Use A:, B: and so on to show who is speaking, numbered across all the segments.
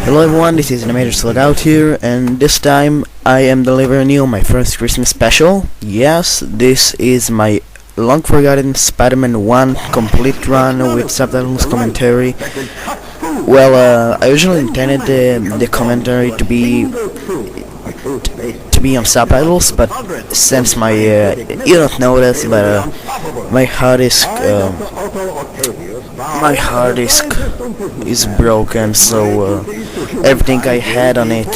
A: Hello everyone, this is TheMatrixLogOut here, and this time I am delivering you my first Christmas special. Yes, this is my long-forgotten Spider-Man 1 complete run with subtitles commentary. Well, I usually intended the commentary to be on subtitles, but since my you don't know this, but my hard disk is broken, so everything I had on it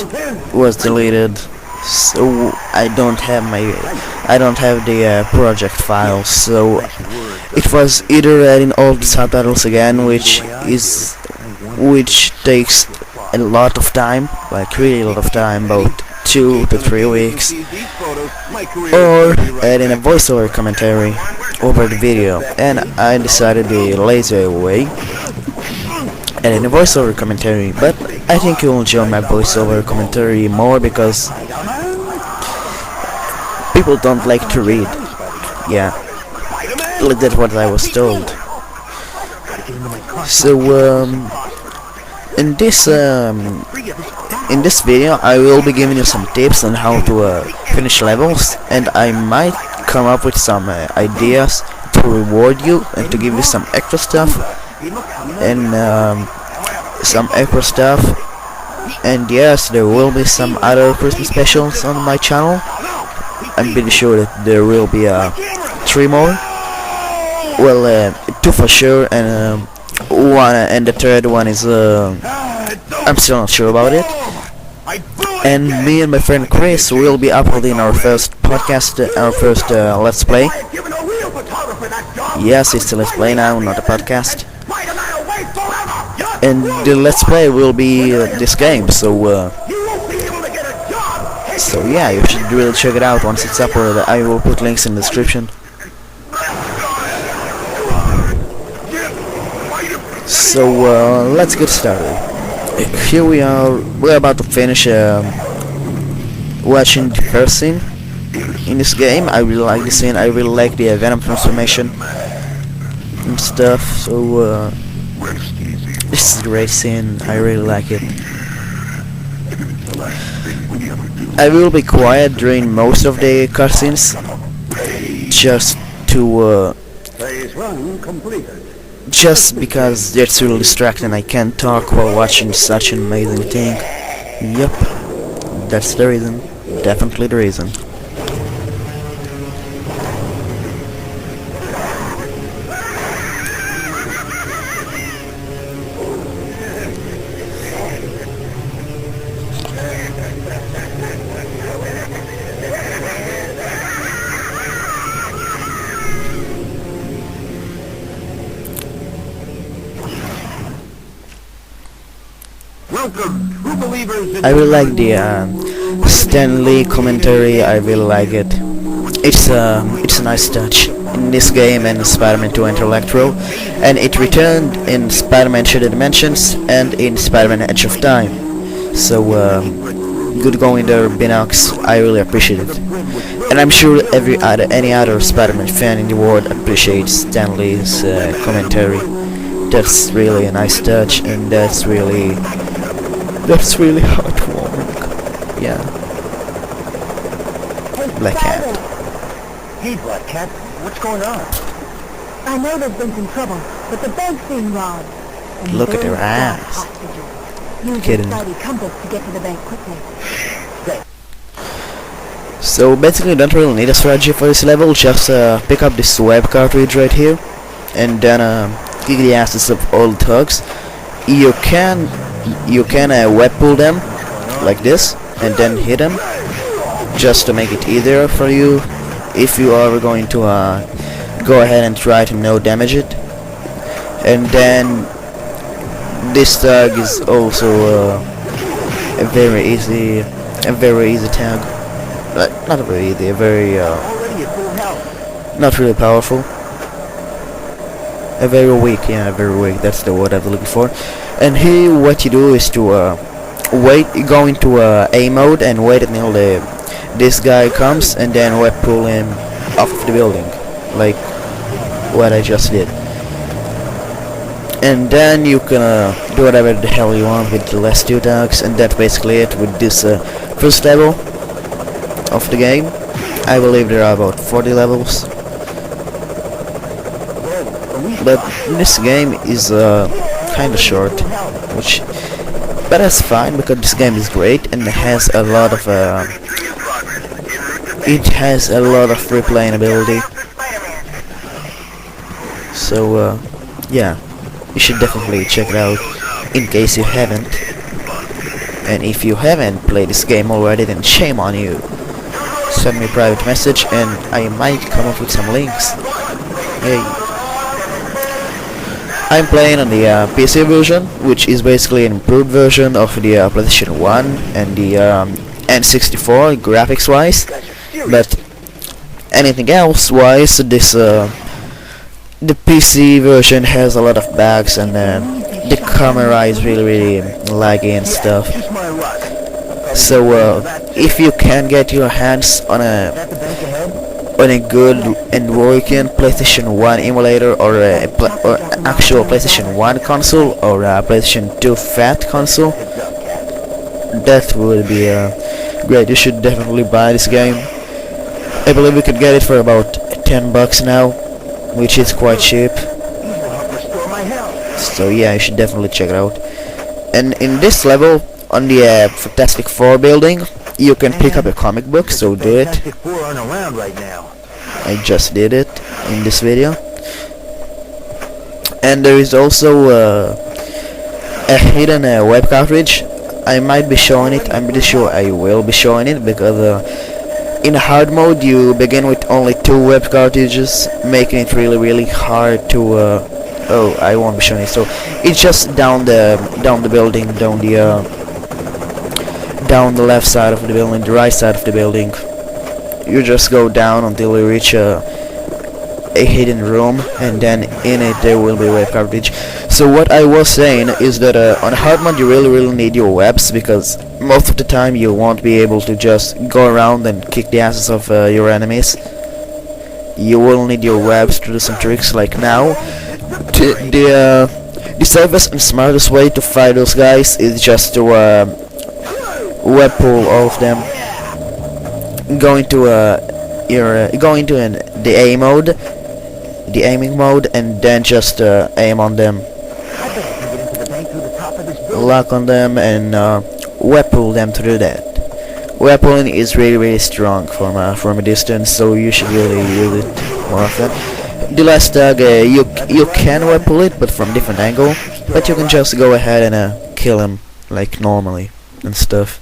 A: was deleted. So I don't have the project files. So it was either adding all the subtitles again, which takes a lot of time, like really a lot of time, about 2 to 3 weeks, or adding a voiceover commentary over the video, and I decided the lazy way, adding a voiceover commentary. But I think you'll enjoy my voiceover commentary more because people don't like to read. Yeah, that's what I was told. So in this video I will be giving you some tips on how to finish levels, and I might come up with some ideas to reward you and to give you some extra stuff, and yes, there will be some other Christmas specials on my channel. I'm pretty sure that there will be 3 more. Well, 2 for sure, and one, and the third one is I'm still not sure about it. And me and my friend Chris will be uploading our first podcast, our first Let's Play. Yes, it's a Let's Play now, not a podcast. And the Let's Play will be this game, so yeah, you should really check it out once it's uploaded. I will put links in the description. So let's get started. Here we are. We're about to finish watching the first scene in this game. I really like this scene. I really like the Venom transformation and stuff. So this is a great scene. I really like it. I will be quiet during most of the cutscenes, just because it's really distracting. I can't talk while watching such an amazing thing. Yep, that's the reason. Definitely the reason. I really like the Stan Lee commentary. I really like it. It's a nice touch in this game and Spider-Man 2 Enter Electro, and it returned in Spider-Man Shattered Dimensions and in Spider-Man Edge of Time. So good going there, Binox. I really appreciate it, and I'm sure any other Spider-Man fan in the world appreciates Stan Lee's commentary. That's really a nice touch, and that's really heartwarming. Yeah. Black Cat.
B: Hey, Black Cat, what's going on?
C: I know there's been some trouble, but the bank's being robbed. And
A: Look at her eyes.
C: Use
A: Kidding.
C: the Spidey compass to get to the bank quickly.
A: So basically, you don't really need a strategy for this level. Just pick up this web cartridge right here, and then kick the asses of all thugs. You can web pull them like this and then hit them, just to make it easier for you if you are going to go ahead and try to no damage it. And then this tag is also a very easy tag, not very easy, not really powerful, very weak. That's the word I was looking for. And here what you do is to go into A mode and wait until this guy comes, and then web pull him off of the building, like what I just did. and then you can do whatever the hell you want with the last two dogs, and that's basically it with this first level of the game. I believe there are about 40 levels, but this game is kinda short, but that's fine because this game is great and it has a lot of replayability. So yeah, you should definitely check it out in case you haven't. And if you haven't played this game already, then shame on you. Send me a private message and I might come up with some links. Hey, I'm playing on the PC version, which is basically an improved version of the PlayStation 1 and the N64 graphics wise, but anything else wise, this the PC version has a lot of bugs, and the camera is really laggy and stuff. So if you can get your hands on a good and working PlayStation 1 emulator, or or actual PlayStation 1 console, or a PlayStation 2 Fat console, that would be great. You should definitely buy this game. I believe we could get it for about $10 now, which is quite cheap. So yeah, you should definitely check it out. And in this level, on the Fantastic Four building, you can pick up a comic book, so do it. I just did it in this video. And there is also a hidden web cartridge. I might be showing it, I'm pretty sure I will be showing it, because in hard mode you begin with only 2 web cartridges, making it really hard to oh, I won't be showing it. So it's just down the building, down the left side of the building, the right side of the building. You just go down until you reach a hidden room, and then in it there will be a web cartridge. So what I was saying is that on hard mode you really need your webs, because most of the time you won't be able to just go around and kick the asses of your enemies. You will need your webs to do some tricks. Like now, the safest and smartest way to fight those guys is just to web pull all of them. Go into the aiming mode, and then just aim on them, lock on them, and web pull them to do that. Web pulling is really strong from a distance, so you should really use it more often. The last dog, you can web pull it, but from different angle, but you can just go ahead and kill him like normally and stuff.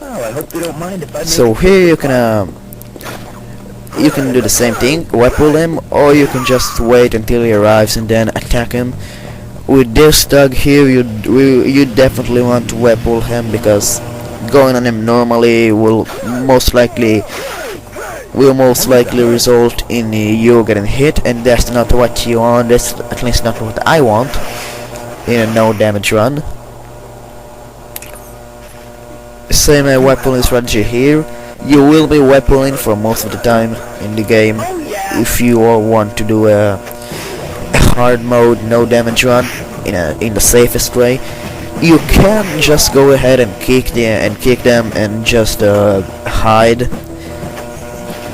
B: I hope you don't mind if I
A: So here you can do the same thing, web pull him, or you can just wait until he arrives and then attack him. With this dog here, you definitely want to web pull him, because going on him normally will most likely result in you getting hit, and that's not what you want. That's at least not what I want in a no damage run. Same web pulling strategy here. You will be web pulling for most of the time in the game if you all want to do a hard mode no damage run in the safest way. You can just go ahead and kick them and just hide,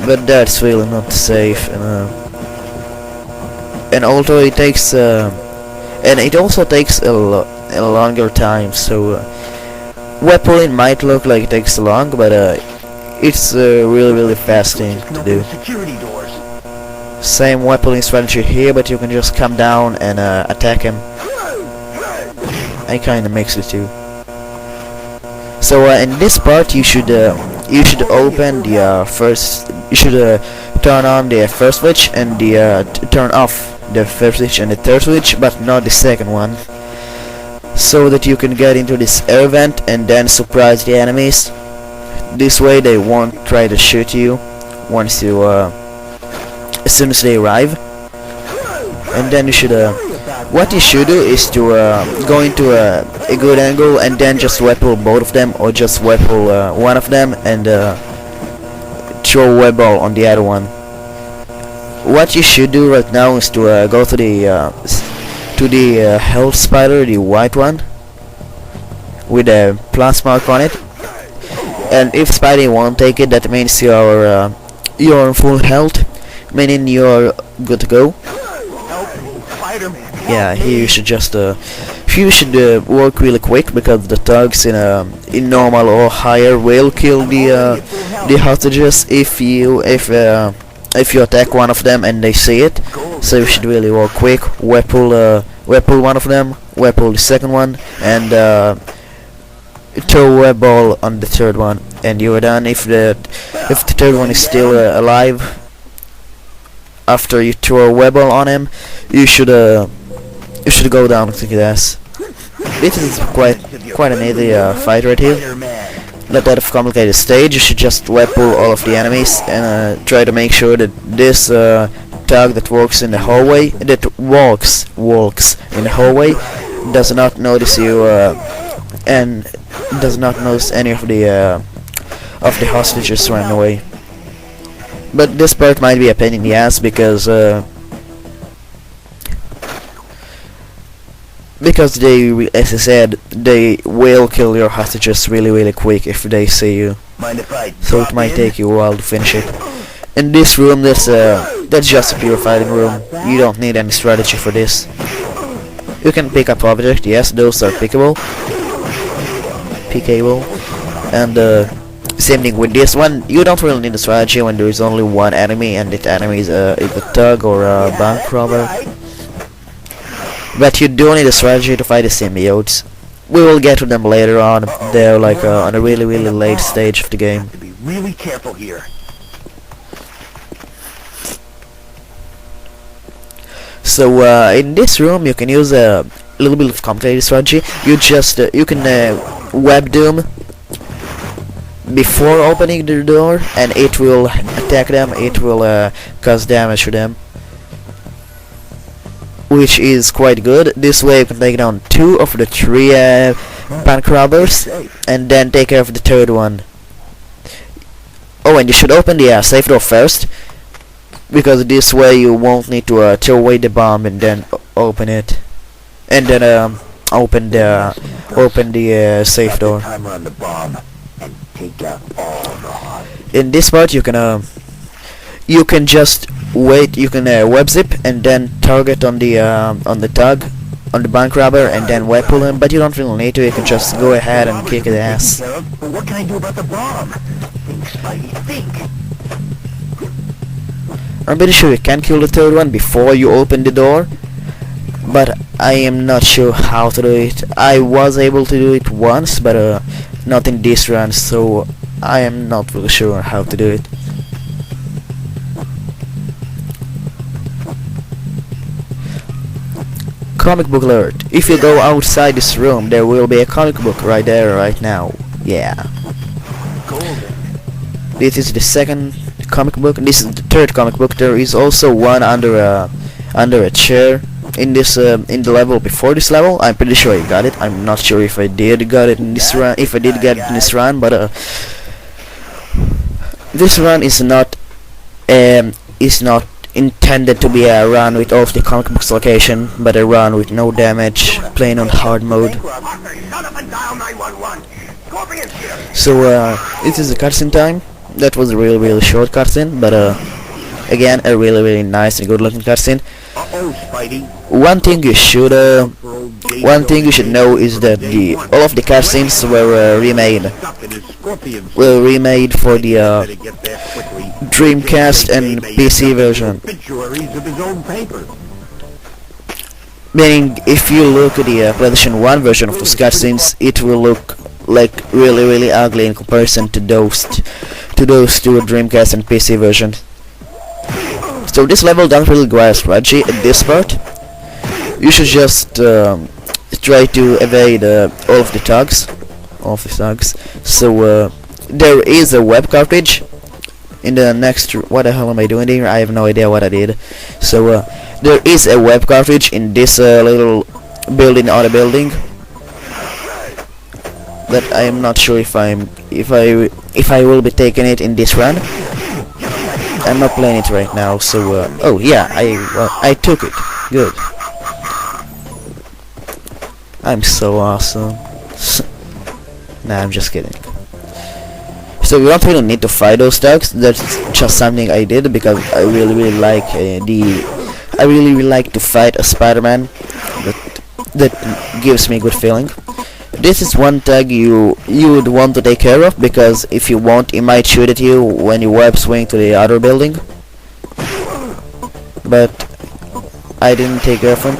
A: but that's really not safe. And although it takes and it also takes a longer time, so web pulling might look like it takes long, but it's a really fast thing to do. Same web pulling strategy here, but you can just come down and attack him. I kinda mix the two. So in this part you should open the turn on the first switch and turn off the first switch and the third switch, but not the second one, so that you can get into this air vent and then surprise the enemies. This way they won't try to shoot you once you as soon as they arrive. And then you should what you should do is to go into a good angle and then just web pull both of them, or just web pull one of them and throw a web ball on the other one. what you should do right now is to go to the health spider, the white one, with a plus mark on it. And if Spidey won't take it, that means you're in full health, meaning you're good to go.
B: Spider-Man.
A: Yeah, here you should just work really quick, because the thugs in normal or higher will kill the hostages if you attack one of them and they see it. So you should really work quick. Weapon one of them, weapon the second one, and throw a ball on the third one, and you are done. If the third one is still alive after you throw a web ball on him, you should go down and kick his ass. This is quite an easy fight right here. Not that of a complicated stage. You should just web pull all of the enemies and try to make sure that this thug that walks in the hallway, walks in the hallway, does not notice you and does not notice any of the hostages running away. But this part might be a pain in the ass, because they, as I said, they will kill your hostages really quick if they see you. So it might take you a while to finish it. In this room, that's just a pure fighting room. You don't need any strategy for this. You can pick up objects, yes, those are pickable, and same thing with this one. You don't really need a strategy when there is only one enemy, and that enemy is a thug or a bank robber. But you do need a strategy to fight the symbiotes. We will get to them later on. They're like on a really late stage of the game.
B: To be really careful here.
A: So in this room you can use a little bit of complicated strategy. You can web doom before opening the door, and it will attack them. It will cause damage to them, which is quite good. This way you can take down 2 of the 3 bank robbers, and then take care of the third one. Oh, and you should open the safe door first, because this way you won't need to throw away the bomb and then open it, and then open the safe door.
B: Timer on the bomb and take out all the hostages.
A: In this part you can just wait. You can web zip and then target on the thug, on the bank robber, and then web pull him. But you don't really need to. You can just go ahead and kick his ass.
B: But what can I do about the bomb? Think, Spidey, think.
A: I'm pretty sure you can kill the third one before you open the door, but I am not sure how to do it. I was able to do it once, but not in this run, so I am not really sure how to do it. Comic book alert. If you go outside this room, there will be a comic book right there, right now. Yeah. This is the second comic book. This is the third comic book. There is also one under a chair in this in the level before this level. I'm pretty sure I got it. I'm not sure if I did got it in this run. If I did get it in this run, but this run is not intended to be a run with all of the comic books location, but a run with no damage, playing on hard mode. So this is the cutscene time. That was a really short cutscene, but again a really nice and good looking cutscene.
B: Spidey.
A: One thing you should know is that all of the cutscenes were remade for the Dreamcast and PC version. Meaning, if you look at the PlayStation 1 version of those cutscenes, it will look like really ugly in comparison to those two Dreamcast and PC versions. So this level doesn't really require strategy at this part. You should just try to evade all of the thugs. So there is a web cartridge in the next. What the hell am I doing here? I have no idea what I did. So there is a web cartridge in this little building on a building. But I am not sure if I will be taking it in this run. I'm not playing it right now, so oh yeah, I took it. Good. I'm so awesome. Nah, I'm just kidding. So you don't really need to fight those thugs. That's just something I did because I really like I really like to fight a Spider-Man. That gives me a good feeling. This is one thug you would want to take care of, because if you won't, he might shoot at you when you web swing to the other building. But I didn't take care of him.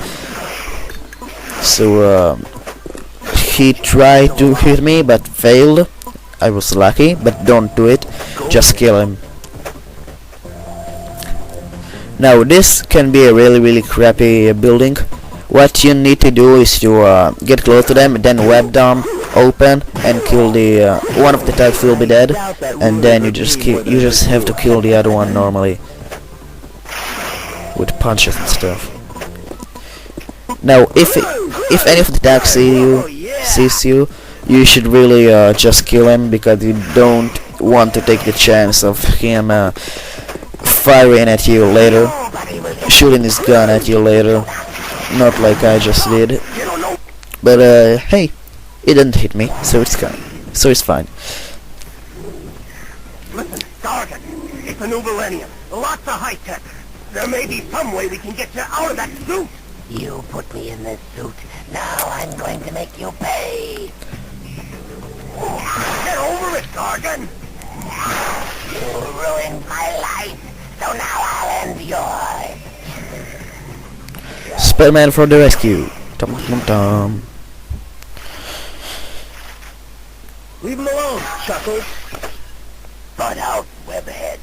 A: So he tried to hit me but failed. I was lucky, but don't do it. Just kill him. Now this can be a really crappy building. What you need to do is to get close to them, then web them open and kill the one of the thugs will be dead, and then you just have to kill the other one normally with punches and stuff. Now if any of the thugs sees you, you should really just kill him, because you don't want to take the chance of him firing at you later, shooting his gun at you later. Not like I just did. But hey, it didn't hit me, so it's fine.
B: Listen, Sergeant, it's a new millennium. Lots of high tech. There may be some way we can get you out of that suit. You put me in this suit. Now I'm going to make you pay. Get over it, Sergeant. You ruined my life, so now I'll end yours.
A: Spider-Man for the rescue. Tom tom tom.
B: Leave him alone, Chuckles. Butt out, webhead.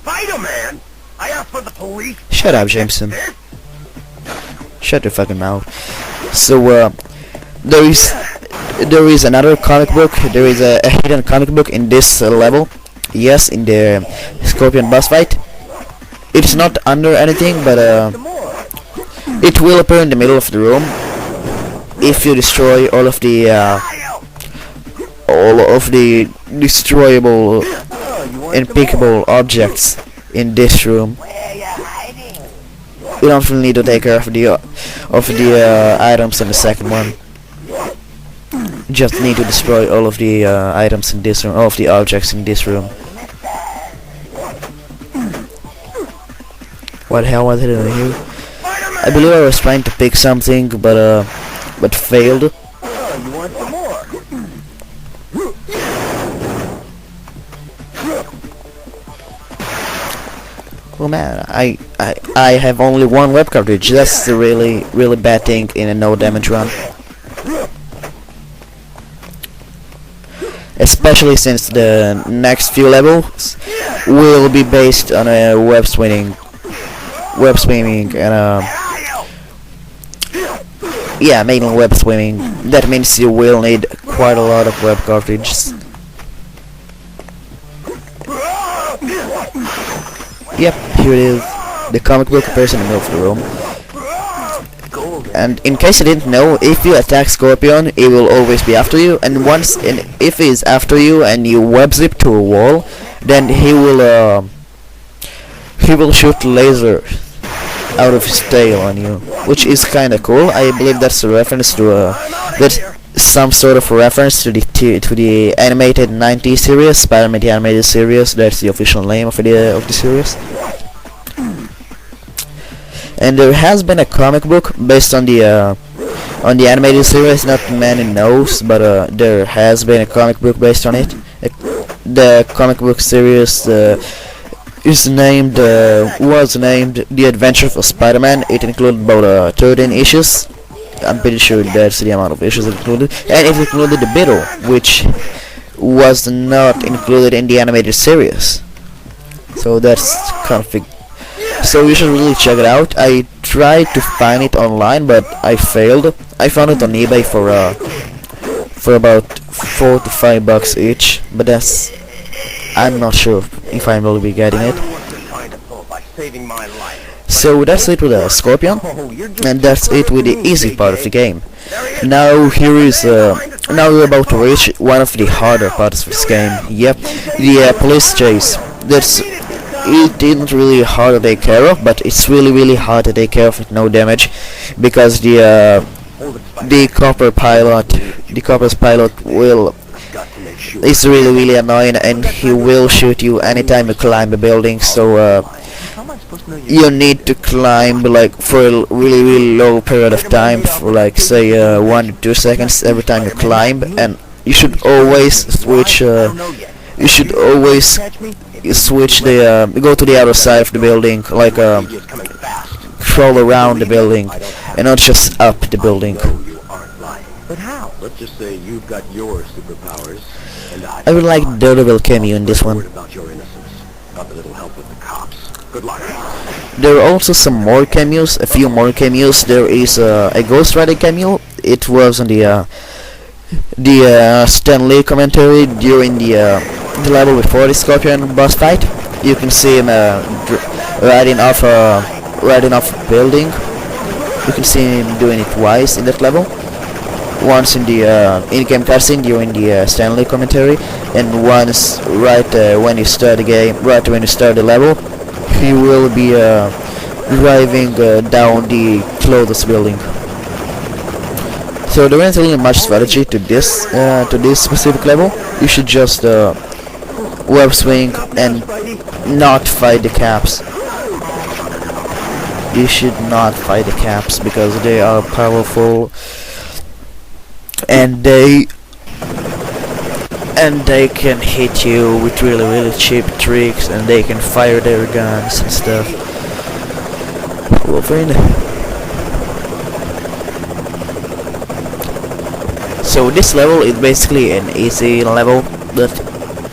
B: Spider-Man! I asked for the police.
A: Shut up, Jameson. Shut your fucking mouth. So there is another comic book. There is a hidden comic book in this level. Yes, in the Scorpion boss fight. It's not under anything, but it will appear in the middle of the room if you destroy all of the destroyable and pickable objects in this room. You don't really need to take care of the items in the second one. You just need to destroy all of the items in this room, all of the objects in this room. What the hell was it in here? I believe I was trying to pick something, but failed.
B: You want some more?
A: Oh man, I have only one web cartridge. That's the really bad thing in a no damage run. Especially since the next few levels will be based on a web swimming and yeah, mainly web swimming. That means you will need quite a lot of web cartridges. Yep, here it is. The comic book appears in the middle of the room. And in case you didn't know, if you attack Scorpion, he will always be after you. And if he is after you and you web zip to a wall, then he will shoot laser out of his tail on you, which is kinda cool. I believe that's a reference to that's some sort of reference to the animated 90s series, Spider-Man the animated series. That's the official name of the series. And there has been a comic book based on the animated series. Not many knows, but there has been a comic book based on it. The comic book series was named The Adventures of Spider-Man. It included about 13 issues. I'm pretty sure that's the amount of issues it included, and it included the Beetle, which was not included in the animated series. So that's kind of big. So you should really check it out. I tried to find it online, but I failed. I found it on eBay for about $4 to $5 each, but that's, I'm not sure if I will be getting it. So that's it with the Scorpion, and that's it with the easy part of the game. Now now we're about to reach one of the harder parts of this game. Yep, the police chase. it isn't really hard to take care of, but it's really hard to take care of with no damage, because the copper's pilot will is really annoying, and he will shoot you anytime you climb a building. So you need to climb like for a really low period of time, for like say 1 to 2 seconds every time you climb, and you should always switch. You should always switch the go to the other side of the building, like crawl around the building, and not just up the building.
B: But how? Let's just say you've got your superpowers, and
A: I would like Daredevil cameo in this one.
B: about your innocence. Got a little help with the cops. Good luck.
A: There are also some more cameos, a few more cameos. There is a Ghost Rider cameo. It was on the Stan Lee commentary during the level before the Scorpion boss fight. You can see him riding off a building. You can see him doing it twice in that level. Once in the in-game cutscene during the Stan Lee commentary, and once right when you start the game, right when you start the level. He will be driving down the closest building. So there isn't really much strategy to this specific level. You should just web swing and not fight the caps. You should not fight the caps because they are powerful, and they can hit you with really cheap tricks, and they can fire their guns and stuff. Wolverine. So this level is basically an easy level, but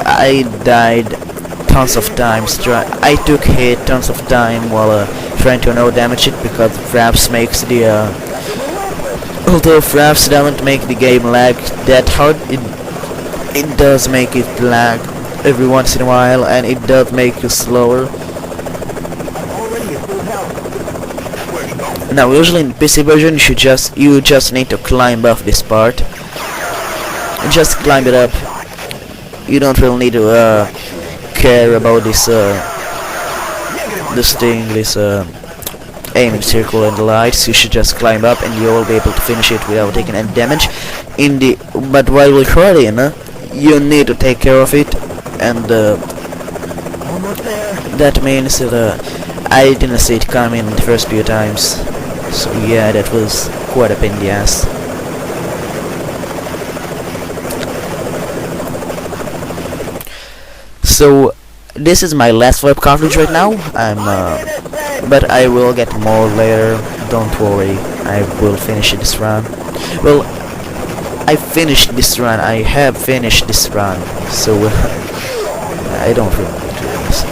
A: I died tons of times. I took hit tons of time while trying to no damage it, because Fraps makes the although Fraps doesn't make the game lag that hard, it does make it lag every once in a while, and it does make you slower. Now usually in the PC version you just need to climb up this part. Just climb it up. You don't really need to care about this aiming circle and the lights. You should just climb up, and you will be able to finish it without taking any damage. But while recording, you need to take care of it, and that means that I didn't see it coming the first few times. So yeah, that was quite a pain in the ass. So this is my last web cartridge right now. But I will get more later. Don't worry, I will finish this run. Well, I finished this run. I have finished this run. So I don't really need to do this.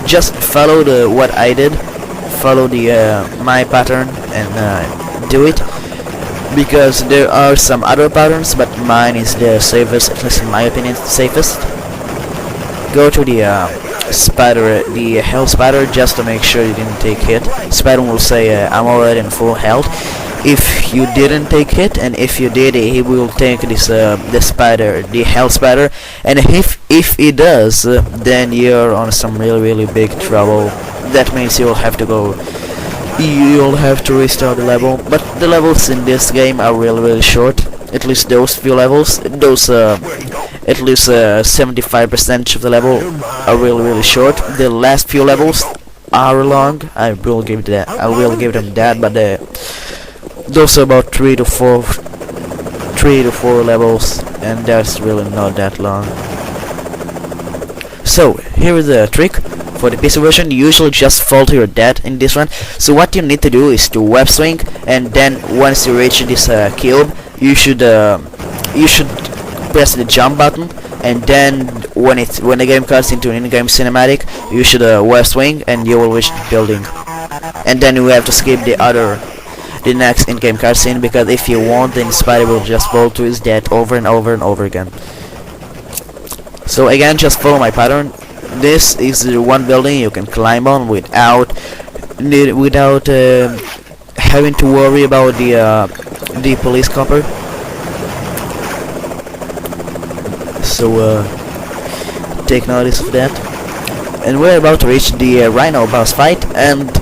A: Just follow what I did. Follow my pattern and do it. Because there are some other patterns, but mine is the safest, at least in my opinion, the safest. Go to the Hell Spider, just to make sure you didn't take hit. Spider will say, I'm already in full health. If you didn't take hit, and if you did, he will take this the Hell Spider, and if he does, then you're on some really big trouble. That means you'll have to restart the level. But the levels in this game are really short. At least those few levels, at least 75% of the level are really short. The last few levels are long. I will give them that, but those are about 3 to 4 levels, and that's really not that long. So here is the trick. For the PC version, you usually just fall to your death in this one. So what you need to do is to web swing, and then once you reach this cube, you should press the jump button, and then when the game cuts into an in-game cinematic, you should web swing, and you will reach the building. And then you have to skip the next in-game cutscene, because if you won't, then Spidey will just fall to his death over and over again. So again, just follow my pattern. This is the one building you can climb on without having to worry about the police copper. take notice of that. And we're about to reach the Rhino boss fight, and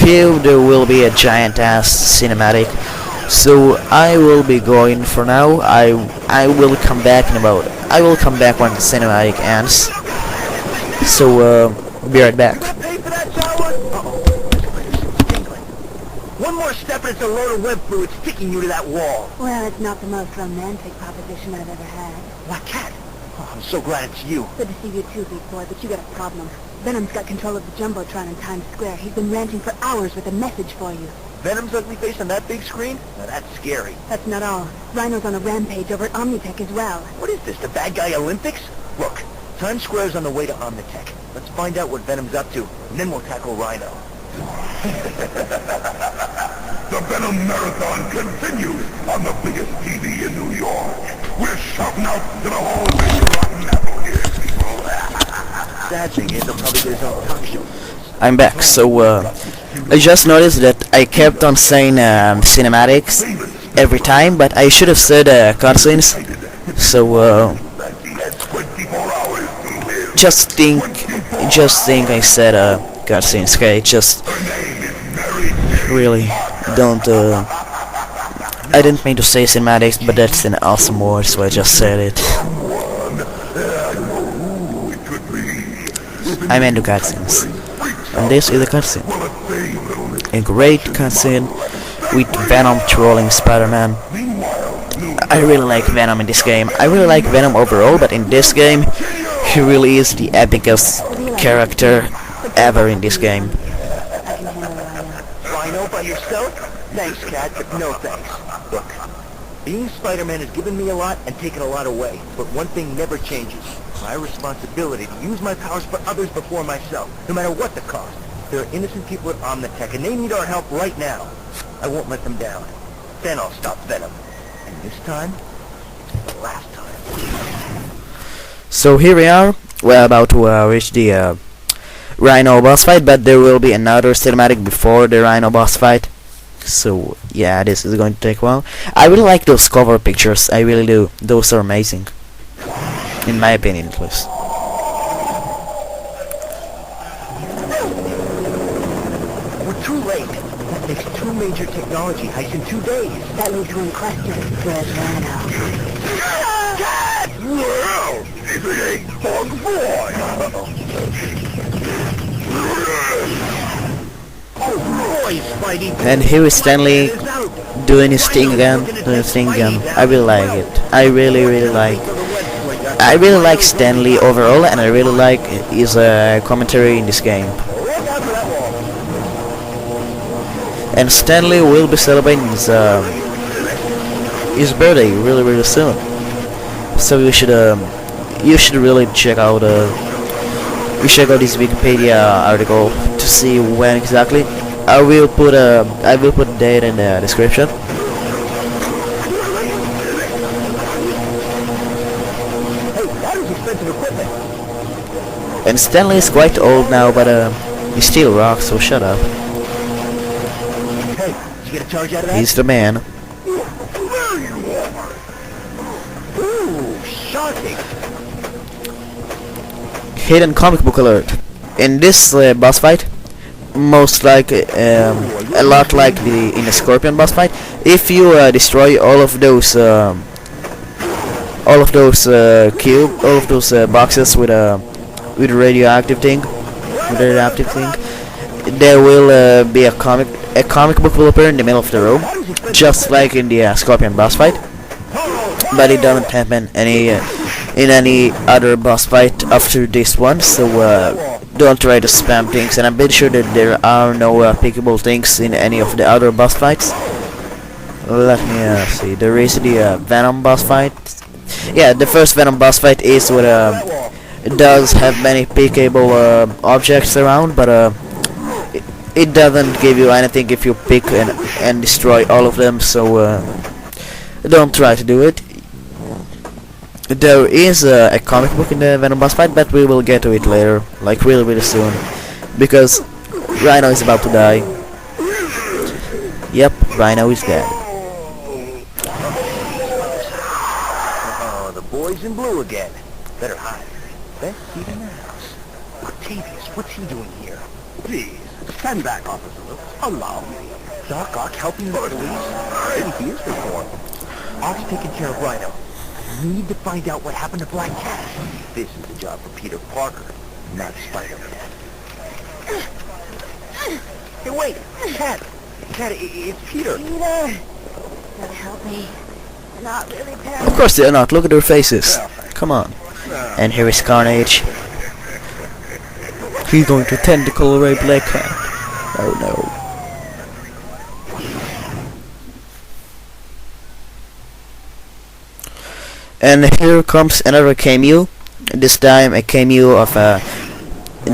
A: here there will be a giant ass cinematic. So I will be going for now. I will come back when the cinematic ends. So be right back.
B: Pay for that shower? One more step and it's a load of web fluid sticking you to that wall.
C: Well, it's not the most romantic proposition I've ever had.
B: What, Cat? Oh, I'm so glad it's you.
C: Good to see you too, big boy, but you got a problem. Venom's got control of the Jumbotron in Times Square. He's been ranting for hours with a message for you.
B: Venom's ugly face on that big screen? Now that's scary.
C: That's not all. Rhino's on a rampage over at Omnitech as well.
B: What is this, the bad guy Olympics? Look, Times Square's on the way to Omnitech. Let's find out what Venom's up to, and then we'll tackle Rhino.
D: The Venom Marathon continues on the biggest TV in New York. We're shouting out to the whole big rotten apple here, people.
B: Sad thing is, he'll probably get his own talk show.
A: I'm back. So I just noticed that I kept on saying cinematics every time, but I should have said cutscenes. So just think I said cutscenes. Okay, just really don't. I didn't mean to say cinematics, but that's an awesome word, so I just said it. I meant to cutscenes. And this is a cutscene. A great cutscene with Venom trolling Spider-Man. I really like Venom in this game. I really like Venom overall, but in this game, he really is the epicest character ever in this game.
B: Rhino by yourself? Thanks, Cat, but no thanks. Look, being Spider-Man has given me a lot and taken a lot away, but one thing never changes. My responsibility to use my powers for others before myself, no matter what the cost. There are innocent people at Omnitech, and they need our help right now. I won't let them down. Then I'll stop Venom. And this time, the last time.
A: So here we are. We're about to reach the Rhino boss fight, but there will be another cinematic before the Rhino boss fight. So yeah, this is going to take a while. I really like those cover pictures. I really do. Those are amazing. In my opinion, at least.
B: We're too late. That makes 2 major technology heists in 2 days.
C: That leaves one question. Where's Rhino?
B: Cat!
D: Well, if it ain't Bug Boy!
B: Oh boy, Spidey!
A: And here is Stanley doing his thing again. I really like it. I really like Stanley overall, and I really like his commentary in this game. And Stanley will be celebrating his birthday really soon. So you should really check out this Wikipedia article to see when exactly. I will put the date in the description. And Stanley is quite old now, but he still rocks, so shut up.
B: Hey, did you get a charge out of that?
A: He's the man.
D: There you are!
B: Ooh, shocking!
A: Hidden comic book alert. In this boss fight, most like a lot like in the Scorpion boss fight, if you destroy all of those boxes with a radioactive thing, there will be a comic book will appear in the middle of the room, just like in the Scorpion boss fight. But it doesn't happen in any other boss fight after this one, so don't try to spam things. And I'm pretty sure that there are no pickable things in any of the other boss fights. Let me see. There is the Venom boss fight. Yeah, the first Venom boss fight is with it does have many pickable objects around, but it doesn't give you anything if you pick and destroy all of them. So don't try to do it. There is a comic book in the Venom boss fight, but we will get to it later, like really soon, because Rhino is about to die. Yep, Rhino is dead.
B: Oh, the boys in blue again. Better hide. best seat in the house. Octavius, what's he doing here? Please, stand back, officer. Allow me. Doc Ock helping the police? Maybe he is reformed. Ock's taking care of Rhino. I need to find out what happened to Black Cat. This is the job for Peter Parker, not Spider-Man. Hey, wait! Cat! Cat, it's Peter!
C: Peter! Gotta help me. They're not really
A: Of
C: paranoid.
A: course they're not. Look at their faces. Come on. And here is Carnage. He's going to tentacle away Black Cat. Oh no. And here comes another cameo. This time a cameo of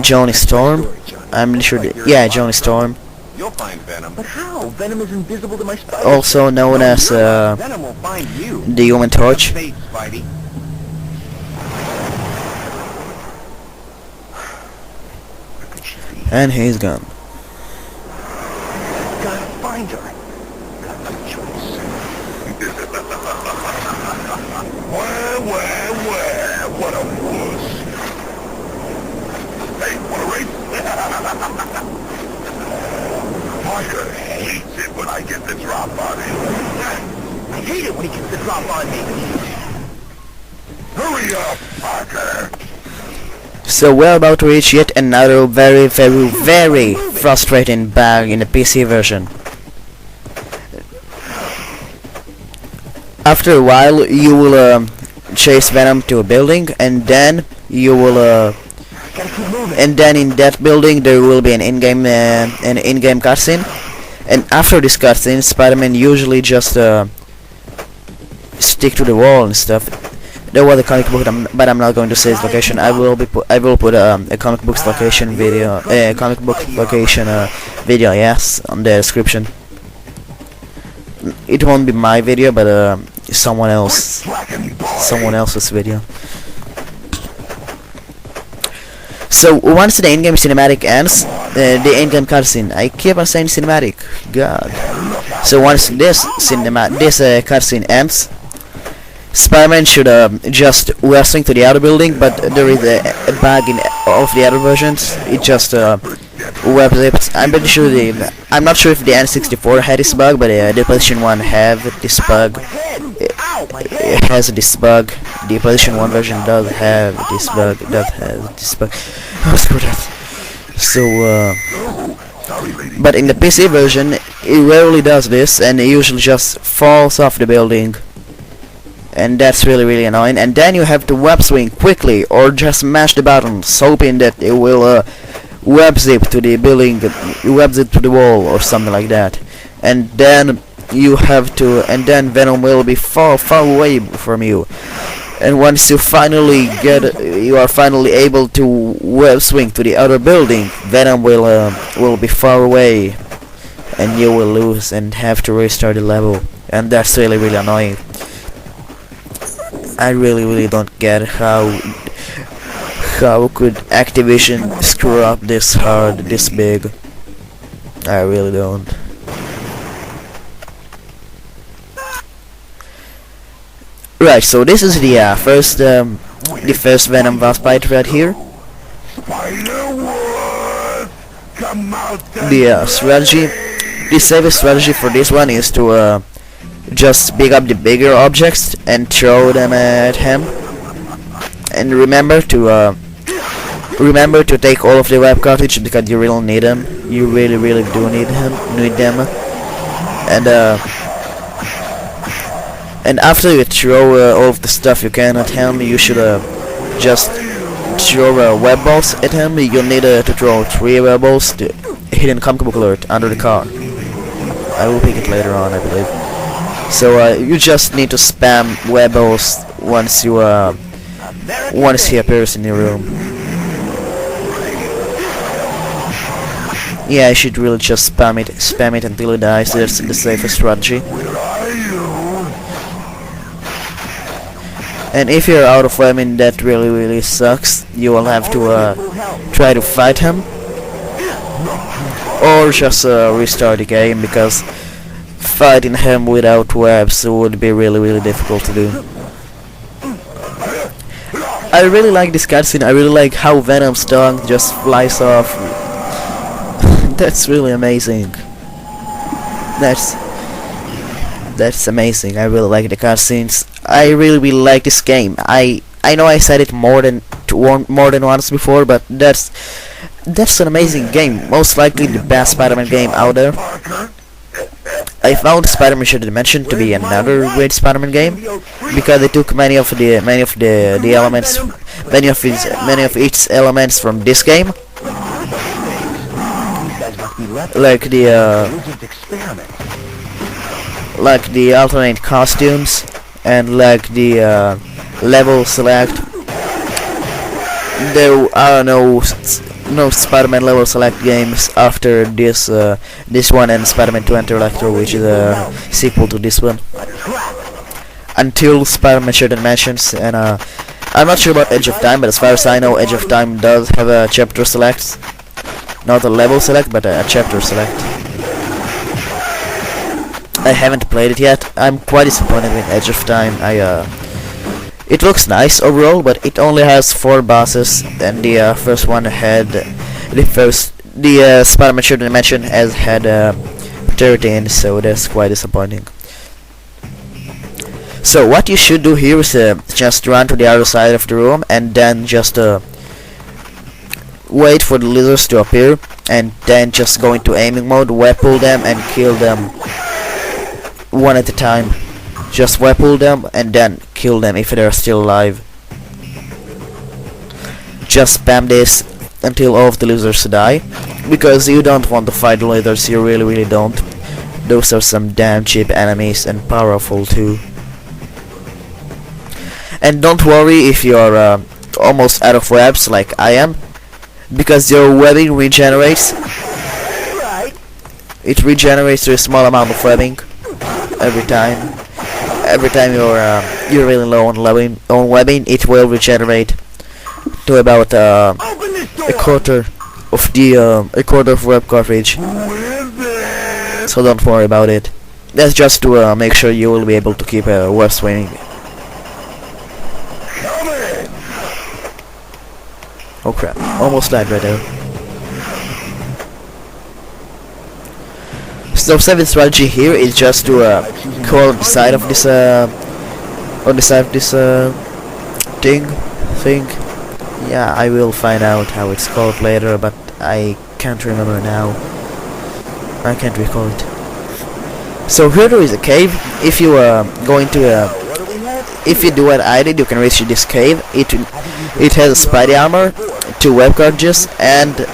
A: Johnny Storm. I'm not sure. Yeah, Johnny Storm.
B: You'll find Venom. But how? Venom is invisible to my spider.
A: Also known as
B: Venom will find you.
A: the Human Torch.
B: Fate, Spidey. Where could she be?
A: And he's gone.
B: Gotta find her. Got no choice.
D: Where, what a wuss. Hey, wanna race? Parker hates it when I get the drop on him.
B: I hate it when he gets the drop on me.
D: Hurry up, Parker.
A: So we're about to reach yet another very, very, very frustrating bug in the PC version. After a while, you will chase Venom to a building, and then you will,
B: Gotta keep moving.
A: and then in that building there will be an in-game cutscene. And after this cutscene, Spider-Man usually just stick to the wall and stuff. There was a comic book, but I'm not going to say its location. I will put a comic book's location video, video, yes, on the description. It won't be my video, but someone else's video. So once the in-game cinematic ends, the in-game cutscene. I keep on saying cinematic. God. So once this cutscene ends, Spider-Man should just wrestling to the other building, but there is a bug in all of the other versions. It just web zips. I'm pretty sure I'm not sure if the N64 had this bug, but the PlayStation 1 have this bug. It has this bug. The PlayStation 1 version does have this bug. Oh, screw that. So, but in the PC version, it rarely does this, and it usually just falls off the building. And that's really annoying. And then you have to web swing quickly, or just mash the buttons, hoping that it will web zip to the building, web zip to the wall, or something like that. And then you have to, and then Venom will be far away from you. And once you finally you are finally able to web swing to the other building, Venom will be far away, and you will lose and have to restart the level. And that's really annoying. I really don't get how could Activision screw up this hard, this big. I really don't. Right, so this is the first Venom boss fight right here. The strategy, the safest strategy for this one is to just pick up the bigger objects and throw them at him. And remember to take all of the web cartridges, because you really need them. You really do need them. And after you throw all of the stuff you can at him, you should just throw web balls at him. You'll need to throw 3 web balls. The hidden comic book alert under the car. I will pick it later on, I believe. So you just need to spam web balls once he appears in your room. Yeah, I should really just spam it until he dies. That's the safest strategy. And if you're out of weapon, that really sucks. You will have to try to fight him, or just restart the game, because fighting him without webs would be really difficult to do. I really like this cutscene. I really like how Venom's tongue just flies off. That's really amazing. That's amazing. I really like the cutscenes. I really like this game. I know I said it more than once before, but that's an amazing game. Most likely the best Spider-Man game out there. I found Spider-Man Shared Dimension to be another great Spider-Man game because they took many of the elements, many of its elements from this game, like the alternate costumes and like the level select. There are no Spider-Man level select games after this one and Spider-Man 2 Enter Electro, which is a sequel to this one, until Spider-Man Shared Dimensions. And I'm not sure about Edge of Time, but as far as I know, Edge of Time does have a chapter select, not a level select, but a chapter select. I haven't played it yet. I'm quite disappointed with Edge of Time. It looks nice overall, but it only has 4 bosses, and the first one had the Spider-Man Shared Dimension has had 13, so that's quite disappointing. So what you should do here is just run to the other side of the room and then just wait for the lizards to appear, and then just go into aiming mode, weapon them and kill them one at a time. Just weapon them and then kill them if they're still alive. Just spam this until all of the lizards die, because you don't want to fight the lizards, you really don't. Those are some damn cheap enemies and powerful too. And don't worry if you're almost out of webs like I am, because your webbing regenerates. It regenerates to a small amount of webbing every time. Every time you're really low on webbing, it will regenerate to about a quarter of web cartridge. So don't worry about it. That's just to make sure you will be able to keep web swinging. Oh crap! Almost died right there. So saving strategy here is just to crawl on the side of this thing. Yeah, I will find out how it's called later, but I can't remember now. I can't recall it. So here there is a cave. If you if you do what I did, you can reach this cave. It has a Spidey armor, 2 web cartridges, and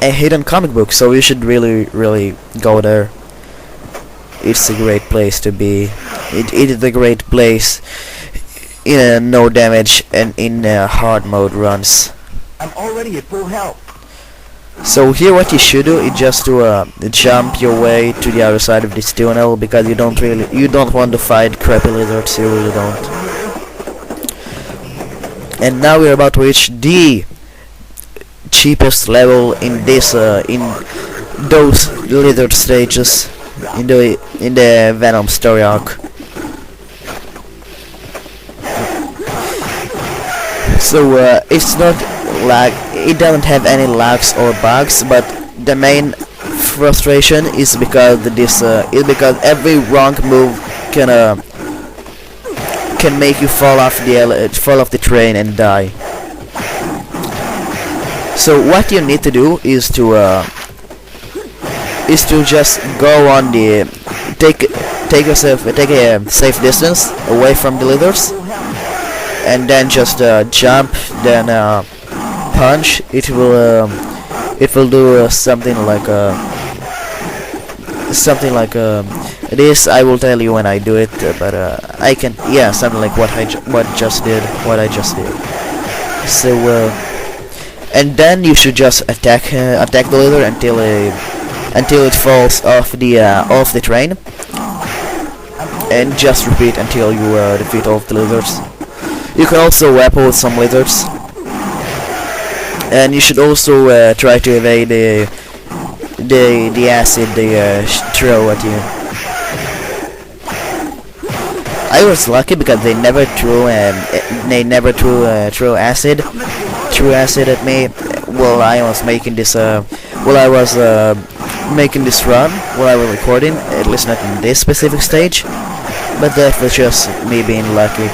A: a hidden comic book, so you should really go there. It's a great place to be. It is a great place in no damage and in hard mode runs.
B: I'm already at full health.
A: So here what you should do is just to jump your way to the other side of this tunnel, because you don't want to fight crappy lizards, you really don't. And now we're about to reach the cheapest level in this in those lizard stages in the Venom story arc. So it's not like it doesn't have any lags or bugs, but the main frustration is because every wrong move can make you fall off the train and die. So what you need to do is to just go on the take a safe distance away from the lizards, and then just jump, then punch. It will do something like this. I will tell you when I do it, but I can, yeah, something like what I just did. So and then you should just attack the lizard until it falls off the train, and just repeat until you defeat all of the lizards. You can also weapon with some lizards, and you should also try to evade the acid they throw at you. I was lucky because they never threw acid at me while I was making this making this run while I was recording, at least not in this specific stage, but that was just me being lucky.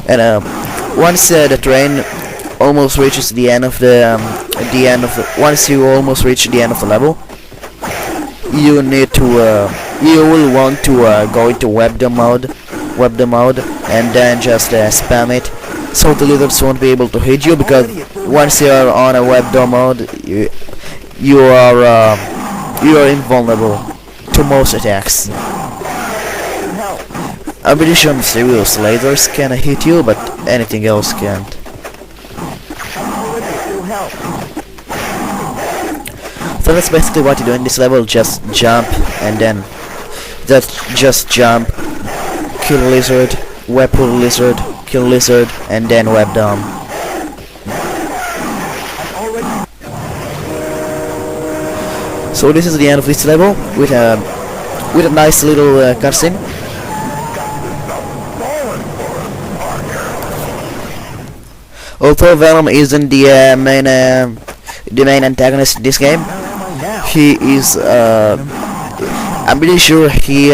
A: And once the train almost reaches the end of the once you almost reach the end of the level, you need to you will want to go into webdom mode and then just spam it, so the lizards won't be able to hit you, because once you are on a webdom mode, you are invulnerable to most attacks. I'm pretty sure mysterious lasers can hit you, but anything else can't. So that's basically what you do in this level. Just jump and then just jump, kill lizard, web pull lizard, kill lizard, and then web dom. So this is the end of this level with a nice little cutscene. Although Venom isn't the main antagonist in this game, he is. I'm pretty sure he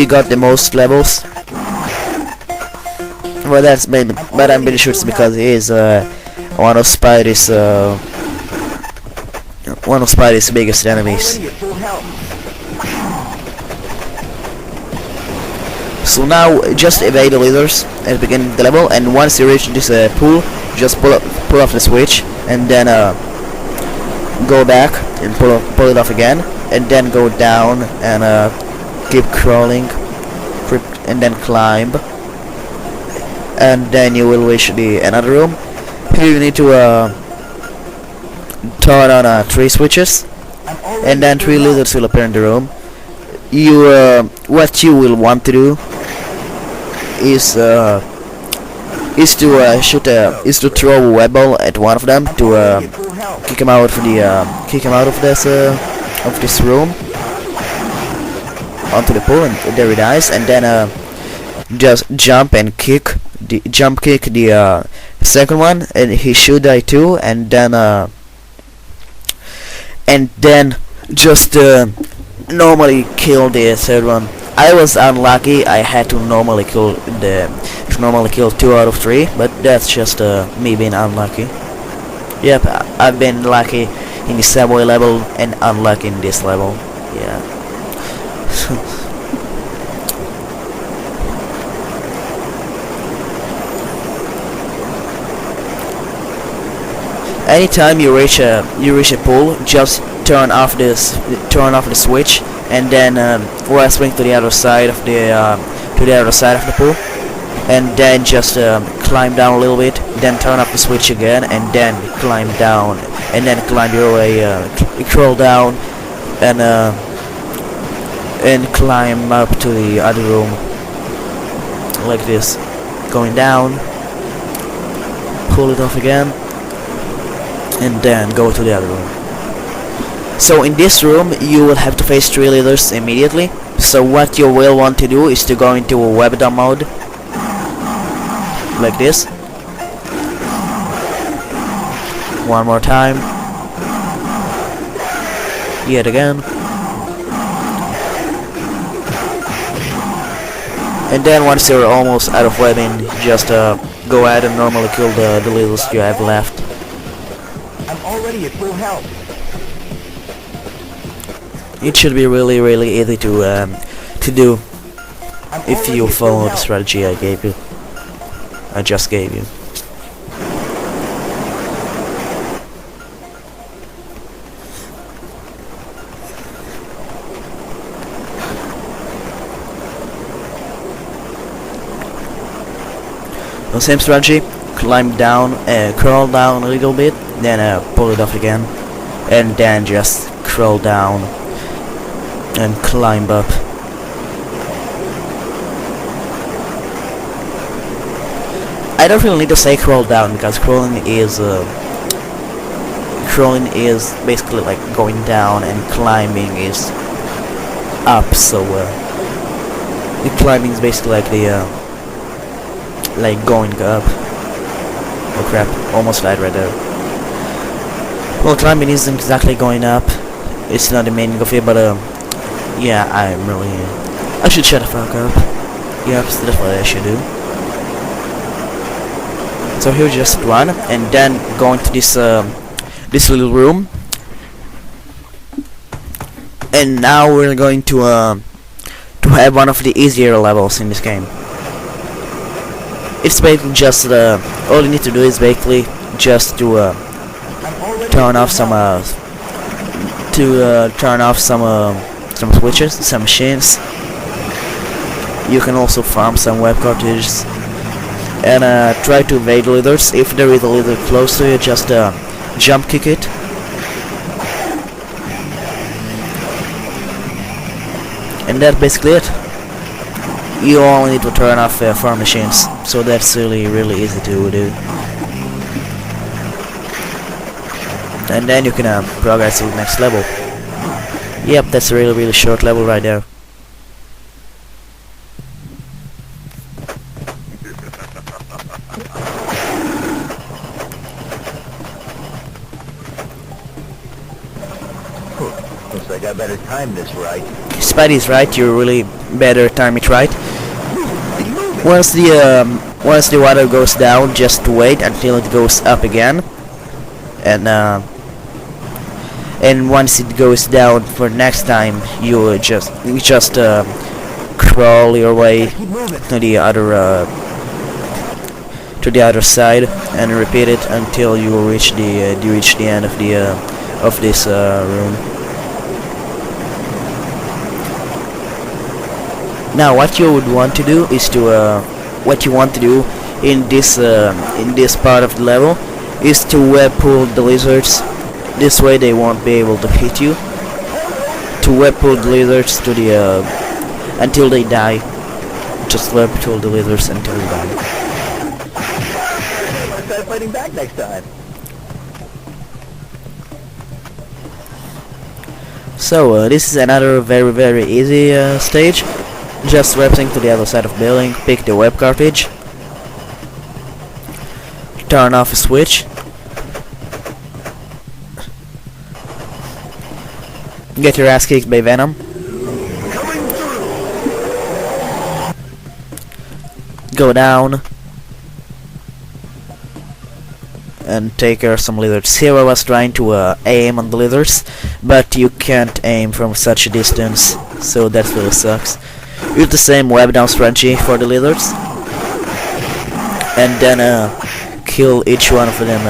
A: got the most levels. Well, but I'm pretty sure it's because he is one of Spidey's biggest enemies. So now just evade the lizards at the beginning of the level, and once you reach this pool, just pull off the switch, and then go back and pull it off again, and then go down and keep crawling, and then climb, and then you will reach another room. Here you need to turn on 3 switches, and then 3 lizards will appear in the room. What you will want to do is to throw a web ball at one of them to kick him out of this room onto the pool, and there he dies. And then just jump kick the second one, and he should die too. And then just normally kill the third one. I was unlucky. I had to normally kill 2 out of 3, but that's just me being unlucky. Yep, I've been lucky in the subway level and unlucky in this level. Yeah. Anytime you reach a pool, just turn off the switch, and then right swing to the other side of the pool, and then just climb down a little bit, then turn off the switch again, and then climb down, and then climb your way, crawl down, and climb up to the other room like this, going down, pull it off again, and then go to the other room. So in this room you will have to face 3 lizards immediately. So what you will want to do is to go into a webdom mode like this. One more time. Yet again. And then once you're almost out of webbing, just go ahead and normally kill the lizards you have left.
B: I'm already at full health.
A: It should be really easy to do if you follow the strategy I just gave you. The same strategy: climb down, crawl down a little bit, then pull it off again, and then just crawl down and climb up. I don't really need to say crawl down, because crawling is basically like going down, and climbing is up. So The climbing is basically like the like going up. Oh crap! Almost died right there. Well, climbing isn't exactly going up. It's not the meaning of it, but yeah, I should shut the fuck up. Yeah, that's what I should do. So here, just run, and then go into this this little room. And now we're going to have one of the easier levels in this game. It's basically just all you need to do is basically just to turn off some switches, some machines. You can also farm some web cartridges and try to evade lizards. If there is a lizard close to you, just jump kick it. And that's basically it. You only need to turn off farm machines, so that's really easy to do. And then you can progress to the next level. Yep, that's a really short level right there.
B: Looks like I better time this right.
A: Spidey's right, you really better time it right. Once the water goes down, just wait until it goes up again. And once it goes down for next time, you just crawl your way to the other side and repeat it until you reach the end of this room. Now, what you would want to do is in this part of the level is to web pull the lizards. This way they won't be able to hit you. To web pull the lizards to the until they die. Just web pull the lizards until they die.
B: Let's start fighting back next time.
A: So this is another very easy stage. Just web sync to the other side of the building, pick the web cartridge, turn off a switch, get your ass kicked by Venom, go down, and take care of some lizards. Here I was trying to aim on the lizards, but you can't aim from such a distance, so that really sucks. Use the same web down strategy for the lizards, and then kill each one of them.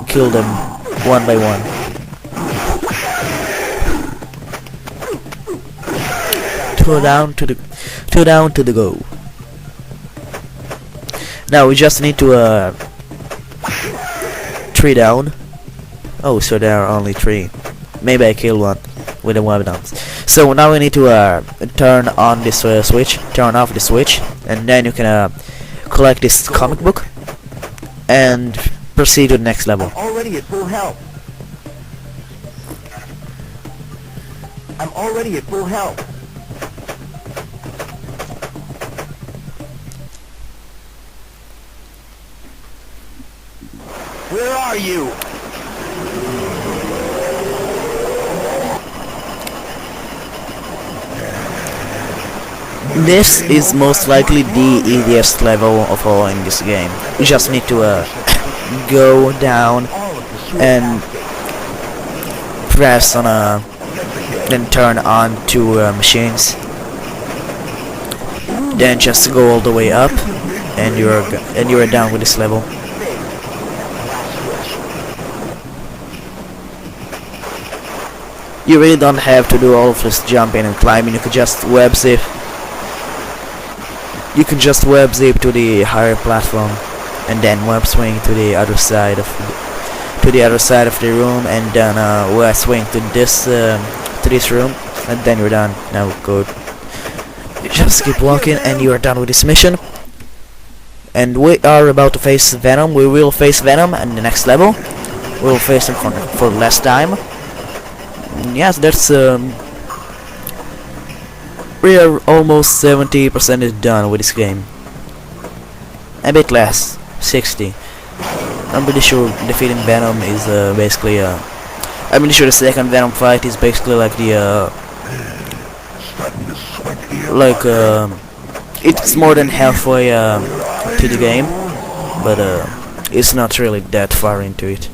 A: Kill them one by one. Two down to the go. Now we just need to 3 down. Oh, so there are only 3. Maybe I killed one with the web downs. So now we need to turn on this switch, turn off the switch, and then you can collect this comic book and proceed to the next level.
B: Already at full health. I'm already at full health. Where are you?
A: This is most likely the easiest level of all in this game. You just need to go down and press on then turn on 2 machines. Then just go all the way up, and you're done with this level. You really don't have to do all of this jumping and climbing. You could just web zip. You can just web zip to the higher platform, and then web swing to the other side of the room, and then web swing to this room, and then you're done. Now go. You just keep walking, and you are done with this mission. And we are about to face Venom. We will face Venom in the next level. We will face him for less time. Yes, that's We are almost 70% is done with this game. A bit less, 60. I'm pretty sure defeating Venom is basically I'm pretty sure the second Venom fight is basically like the it's more than halfway to the game, but it's not really that far into it,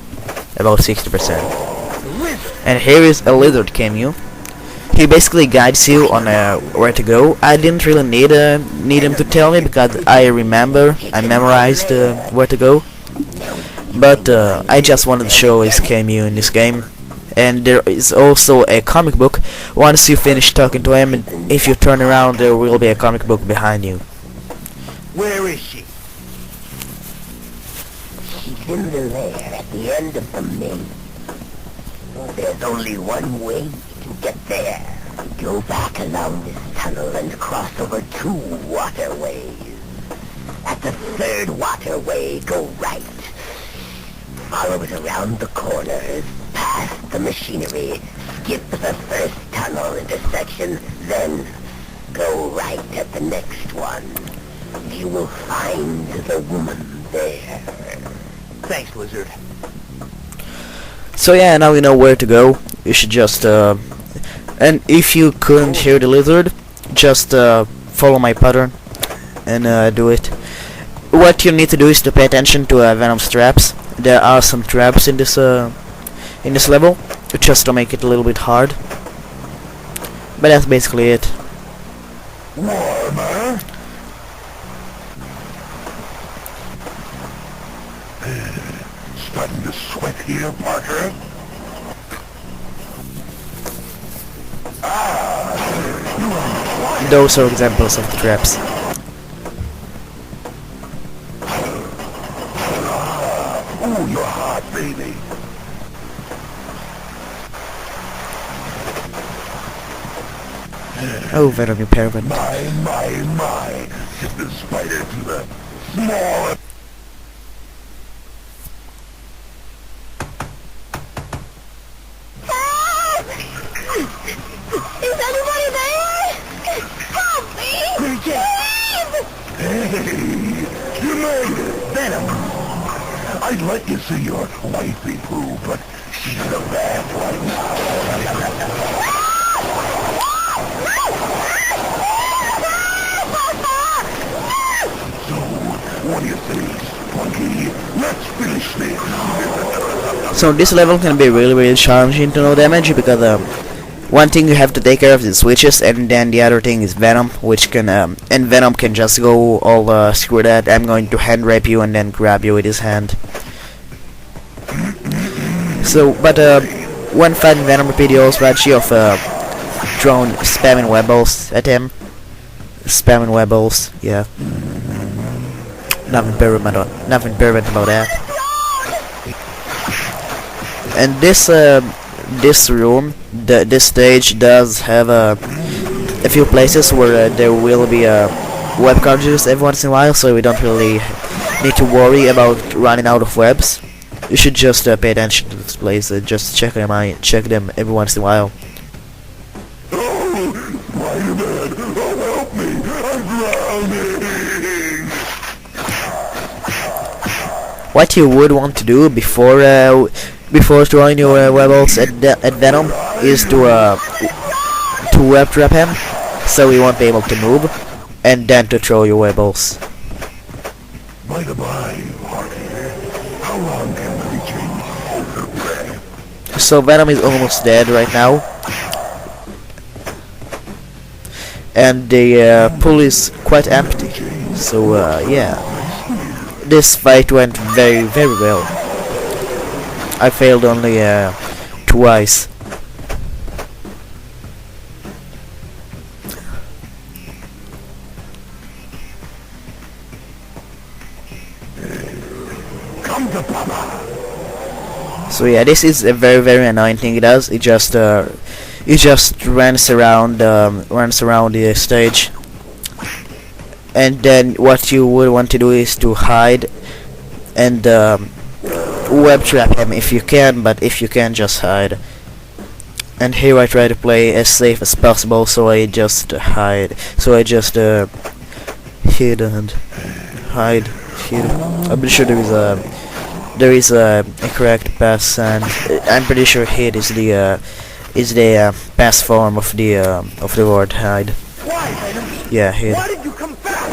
A: about 60%. And here is a lizard cameo. He basically guides you on where to go. I didn't really need him to tell me because I memorized where to go. But I just wanted to show his cameo in this game. And there is also a comic book. Once you finish talking to him, and if you turn around, there will be a comic book behind you.
B: Where is she? She's in the lair at the end of the maze. There's only one way to get there. Go back along this tunnel and cross over 2 waterways. At the 3rd waterway, go right. Follow it around the corners, past the machinery, skip the 1st tunnel intersection, then go right at the next one. You will find the woman there. Thanks, Lizard.
A: So yeah, now you know where to go. You should just and if you couldn't hear the lizard, just follow my pattern and do it. What you need to do is to pay attention to Venom's traps. There are some traps in this level, just to make it a little bit hard. But that's basically it.
D: Warmer? Starting to sweat here, Parker.
A: Those are examples of the traps.
D: Oh, you're hot, baby.
A: Oh, Venom, you pervert.
D: My. Just the spider to the small...
C: Is anybody there? Help me! Please!
D: Hey, you made it, Venom. I'd let you see your wifey poo, but she's in the bath right now. So, what do you think, Spunky? Let's finish this.
A: So this level can be really challenging to no damage because one thing you have to take care of is switches, and then the other thing is Venom, which can and Venom can just go all screw that. I'm going to hand rape you and then grab you with his hand. So, but when fighting Venom, repeat the old strategy of throwing spamming web balls at him. Spamming web balls, yeah. Nothing permanent about that. And this room, this stage does have a few places where there will be web cartridges every once in a while, so we don't really need to worry about running out of webs. You should just pay attention to this place, just check them every once in a while.
D: Oh, Spider-Man, oh, help me, I'm drowning.
A: What you would want to do before throwing your web balls at Venom is to web trap him, so he won't be able to move, and then to throw your web balls.
D: By the by, Parker, how long can we change over breath?
A: So Venom is almost dead right now, and the pool is quite empty. So yeah, this fight went very well. I failed only twice.
D: Come to Papa.
A: So yeah, this is a very annoying thing it does. It just runs around the stage, and then what you would want to do is to hide and web trap him if you can, but if you can, just hide. And here I try to play as safe as possible, so I just hide. So I just hid and hide. Hid. I'm pretty sure there is a correct pass, and I'm pretty sure hid is the past form of the word hide.
B: Why, Venom?
A: Yeah, hid.
B: Why did you come back?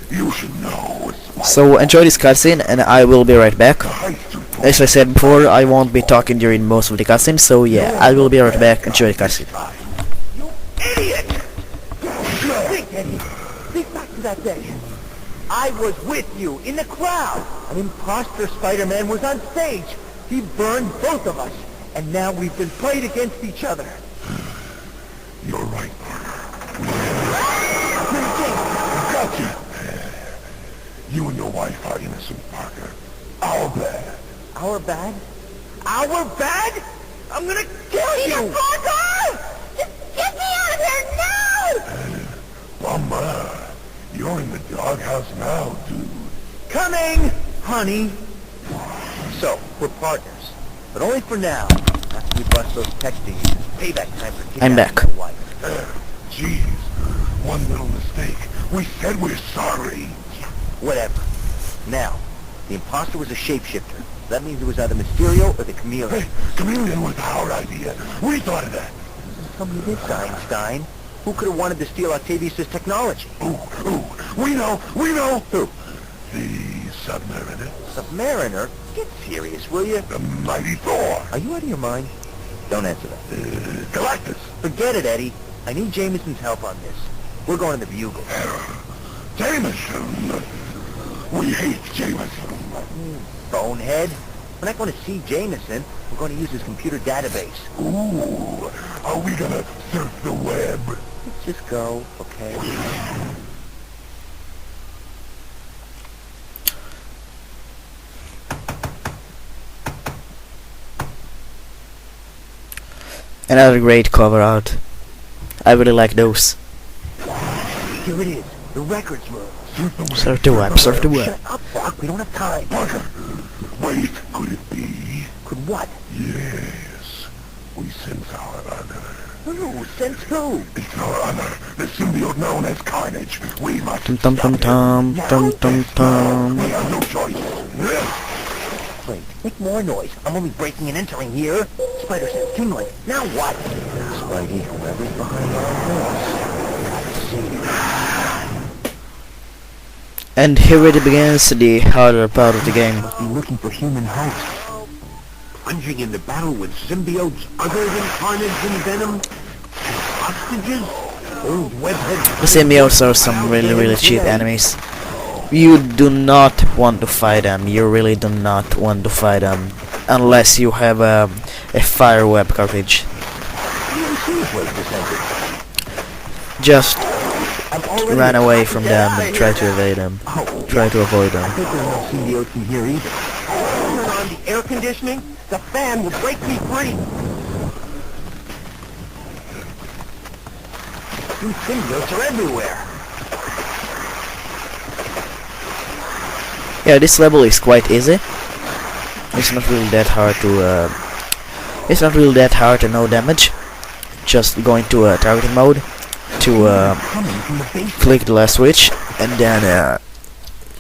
D: You should know.
A: So enjoy this cutscene, and I will be right back.
D: Spider.
A: As I said before, I won't be talking during most of the cutscene, so yeah, I will be right back. Enjoy the cutscene.
B: You idiot! Think, Eddie. Think back to that day. I was with you in the crowd. An imposter Spider-Man was on stage. He burned both of us. And now we've been played against each other.
D: You're right, partner. Gotcha. You and your wife are innocent, Parker. Our bad.
B: Our bad? Our bad? I'm gonna kill you! Parker! Just get me out of here now!
D: Bummer. You're in the doghouse now, dude.
B: Coming, honey. So, we're partners. But only for now. After we bust those texting, payback time for kidnapping
A: I'm back.
B: my wife.
D: Jeez. One little mistake. We said we're sorry.
B: Whatever. Now, the imposter was a shapeshifter. That means it was either Mysterio or the Chameleon.
D: Hey, Chameleon was our idea. We thought of that.
B: Tell me this, Einstein. Who could have wanted to steal Octavius' technology?
D: Ooh, we know.
B: Who?
D: The Submariner.
B: Submariner? Get serious, will you?
D: The mighty Thor.
B: Are you out of your mind? Don't answer that.
D: Galactus.
B: Forget it, Eddie. I need Jameson's help on this. We're going to the Bugle.
D: Jameson. We hate Jameson.
B: Bonehead. We're not going to see Jameson. We're going to use his computer database.
D: Ooh, are we gonna surf the web?
B: Let's just go, okay?
A: Another great cover art. I really like those.
B: Here it is. The records room.
A: Surf the web, surf the web.
B: Shut up, Doc. We don't have time.
D: Parker, wait, could it be?
B: Could what?
D: Yes, we sense our honor.
B: Who? Sense who?
D: It's our honor, the symbiote known as Carnage. We must
A: Tum tum tum
D: stop him.
A: tum tum tum tum.
D: We have no choice.
B: Wait, make more noise. I'm only breaking and entering here. Spider sense tingling. Now what? Spidey, whoever's behind all this.
A: And here it begins the harder part of the game.
B: Must be looking for human hosts.
D: Plunging into battle with symbiotes other than Carnage and Venom? Hostages? Old webheads?
A: The symbiotes are some really cheap enemies. You do not want to fight them. You really do not want to fight them unless you have a fire web cartridge. Just run away from them and try to evade them. Try to avoid them.
B: I think there are no symbiotes in here either. Turn on the air conditioning. The fan will break me free. These symbiotes are everywhere.
A: Yeah, this level is quite easy. It's not really that hard to no damage. Just go into targeting mode to click the last switch and then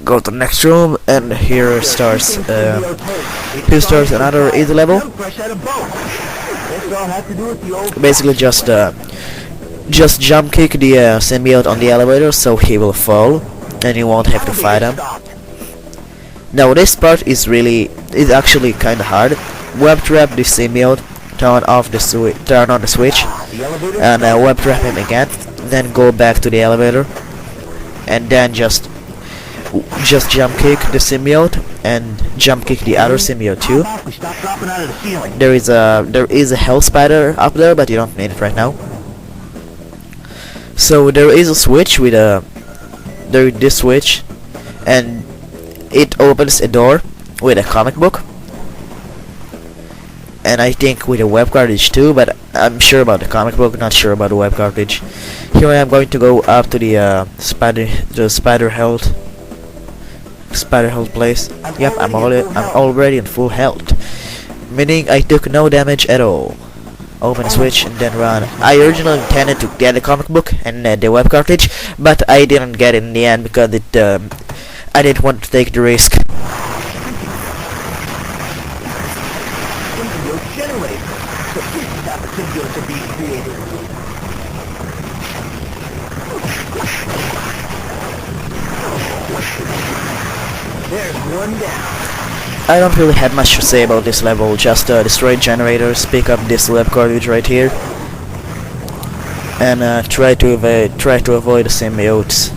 A: go to the next room, and here starts another easy level. Basically just jump kick the symbiote on the elevator so he will fall and you won't have to fight him. Now this part is actually kinda hard. Web trap the symbiote, turn on the switch, and web trap him again. Then go back to the elevator, and then just jump kick the symbiote and jump kick the other symbiote too. There is a hell spider up there, but you don't need it right now. So there is a switch with this switch, and it opens a door with a comic book, and I think with a web cartridge too, but I'm sure about the comic book, not sure about the web cartridge. Here I am going to go up to the spider health place. Yep, I'm already in full health, meaning I took no damage at all. open the switch, and then run. I originally intended to get the comic book and the web cartridge, but I didn't get it in the end because I didn't want to take the risk.
B: There's one down.
A: I don't really have much to say about this level, just destroy generators, pick up this web cartridge right here, and try to avoid the symbiotes.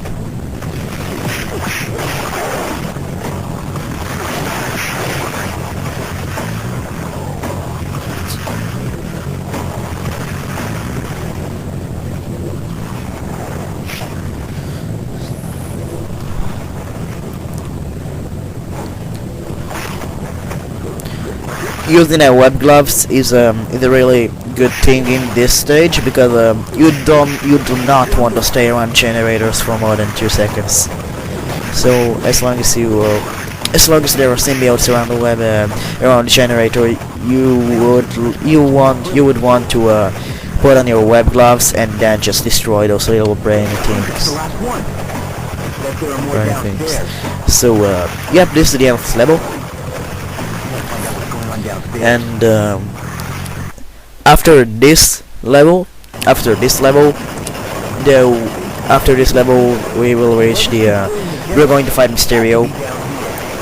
A: Using web gloves is a really good thing in this stage because you do not want to stay around generators for more than 2 seconds. So as long as there are symbiotes around the web around the generator, you would want to put on your web gloves and then just destroy those little brainy things. So yep, this is the end of this level. And after this level, we will reach the. We're going to fight Mysterio.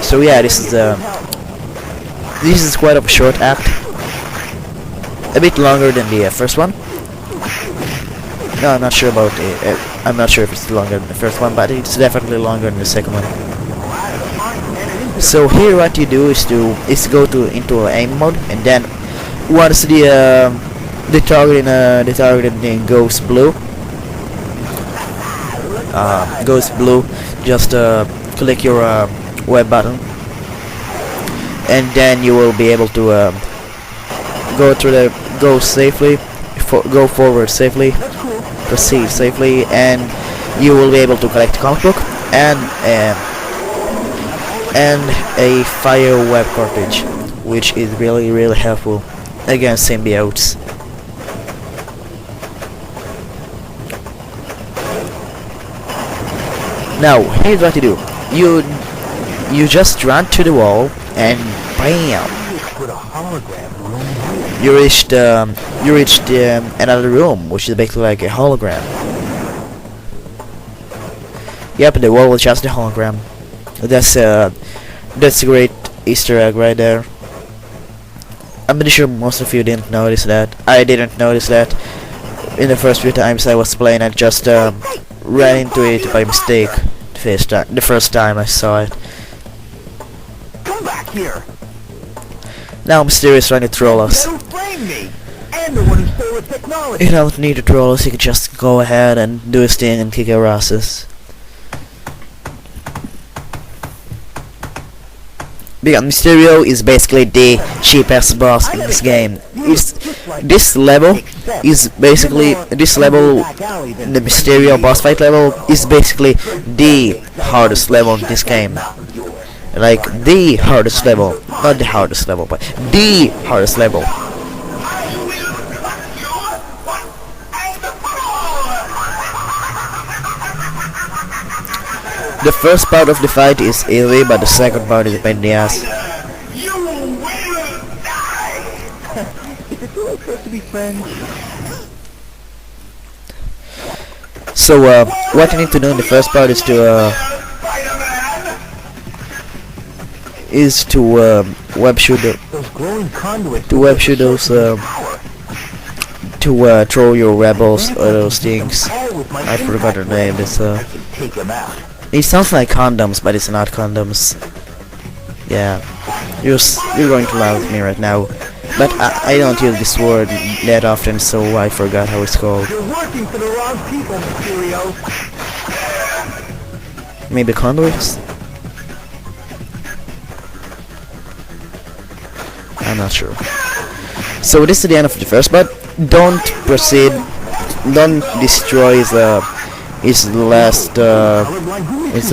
A: So yeah, this is quite a short act, a bit longer than the first one. No, I'm not sure about it. I'm not sure if it's longer than the first one, but it's definitely longer than the second one. So here what you do is to go into aim mode, and then once the targeting thing goes blue, just click your web button, and then you will be able to go forward safely, proceed safely, and you will be able to collect the comic book and a fire web cartridge, which is really helpful against symbiotes. Now here's what you do. You just run to the wall and bam! You reached another room, which is basically like a hologram. Yep, the wall was just a hologram. That's a great Easter egg right there. I'm pretty sure most of you didn't notice that. I didn't notice that in the first few times I was playing. I just ran into it by mistake the first time I saw it.
B: Come back here.
A: Now Mysterio is trying to troll us.
B: Don't blame me. I'm the one who stole the technology.
A: You don't need to troll us. You can just go ahead and do his thing and kick our asses. Because Mysterio is basically the cheapest boss in this game. This level, the Mysterio boss fight level is basically the hardest level in this game. Like the hardest level, not the hardest level, but the hardest level. The first part of the fight is easy, but the second part is a pain in the ass.
B: You will die. Is it really supposed to be friends?
A: So what you need to do in the first part is to web shoot
B: Those glowing conduits.
A: to throw your rebels or those things. I forgot their name. It's
B: Take them out.
A: It sounds like condoms, but it's not condoms. Yeah, you're going to laugh at me right now, but I don't use this word that often, so I forgot how it's called.
B: You're working for the wrong people, Mysterio.
A: Maybe conduits? I'm not sure. So this is the end of the first part. Don't proceed. Don't destroy it's the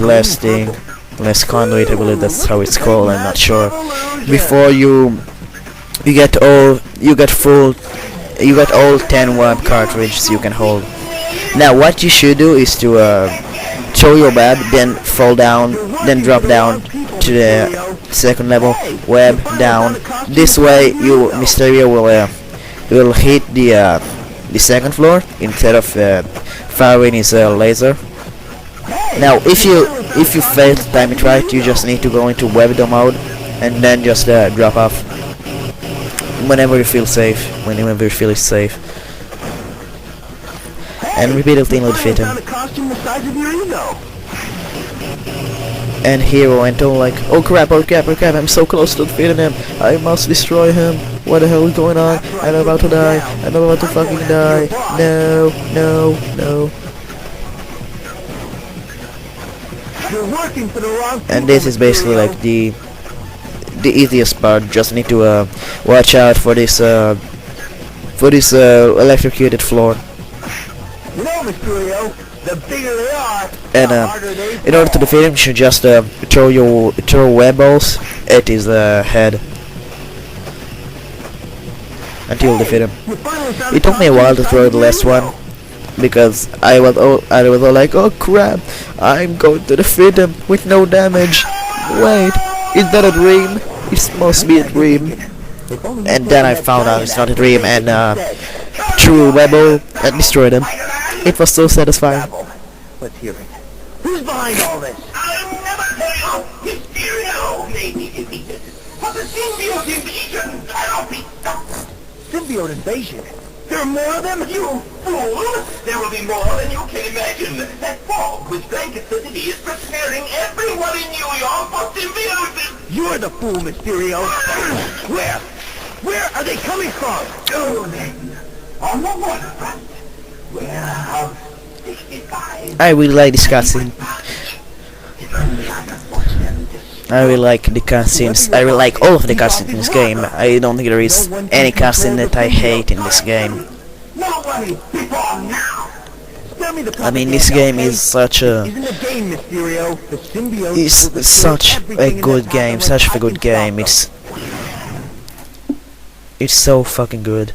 A: last thing, last conduit, I believe that's how it's called. I'm not sure. Before you get full you got all 10 web cartridges you can hold. Now what you should do is to throw your web, then fall down, then drop down to the second level, web down. This way you Mysterio will hit the second floor instead of firing his laser. Now if you fail to time it right, you just need to go into webdo mode and then just drop off whenever you feel safe, whenever you feel it's safe, and repeatedly defeat him. And Hero went all like, oh crap, I'm so close to defeating him, I must destroy him, what the hell is going on, I'm about to die, I'm about to fucking die, no, no, no. And this is basically like the easiest part. Just need to watch out for this electrocuted floor.
B: You know, Mysterio, the bigger they are,
A: And
B: the harder they
A: in order to
B: fall.
A: defeat him, you should just throw web balls at his head until you defeat him.
B: You finally found
A: It took me a while to throw the last one because I was all like, oh crap, I'm going to defeat him with no damage. Wait, is that a dream? It must be a dream. And then I found out it's not a dream and threw a web ball and destroyed him. It was so satisfying.
B: Let's hear it. Who's behind all this?
D: I'll never tell you! Mysterio may be defeated, but the symbiote invasion cannot be stopped!
B: Symbiote invasion? There are more of them?
D: You fool! There will be more than you can imagine! That fog which blankets the city is preparing everyone in New York for symbiosis!
B: You're the fool, Mysterio. Where are they coming from?
D: Oh, then, on the waterfront, Warehouse 65...
A: I really like this cutscene. I really like the cutscenes. I really like all of the cutscenes in this game. I don't think there is any cutscene that I hate in this game.
D: Nobody before now!
B: Spare me the
A: I mean, this game is such a
B: Isn't a game, Mysterio. The symbiote
A: it's
B: will destroy
A: such
B: everything
A: a
B: in
A: good
B: that
A: game,
B: path
A: such a
B: unless
A: good
B: I can
A: game.
B: stop
A: It's so fucking good.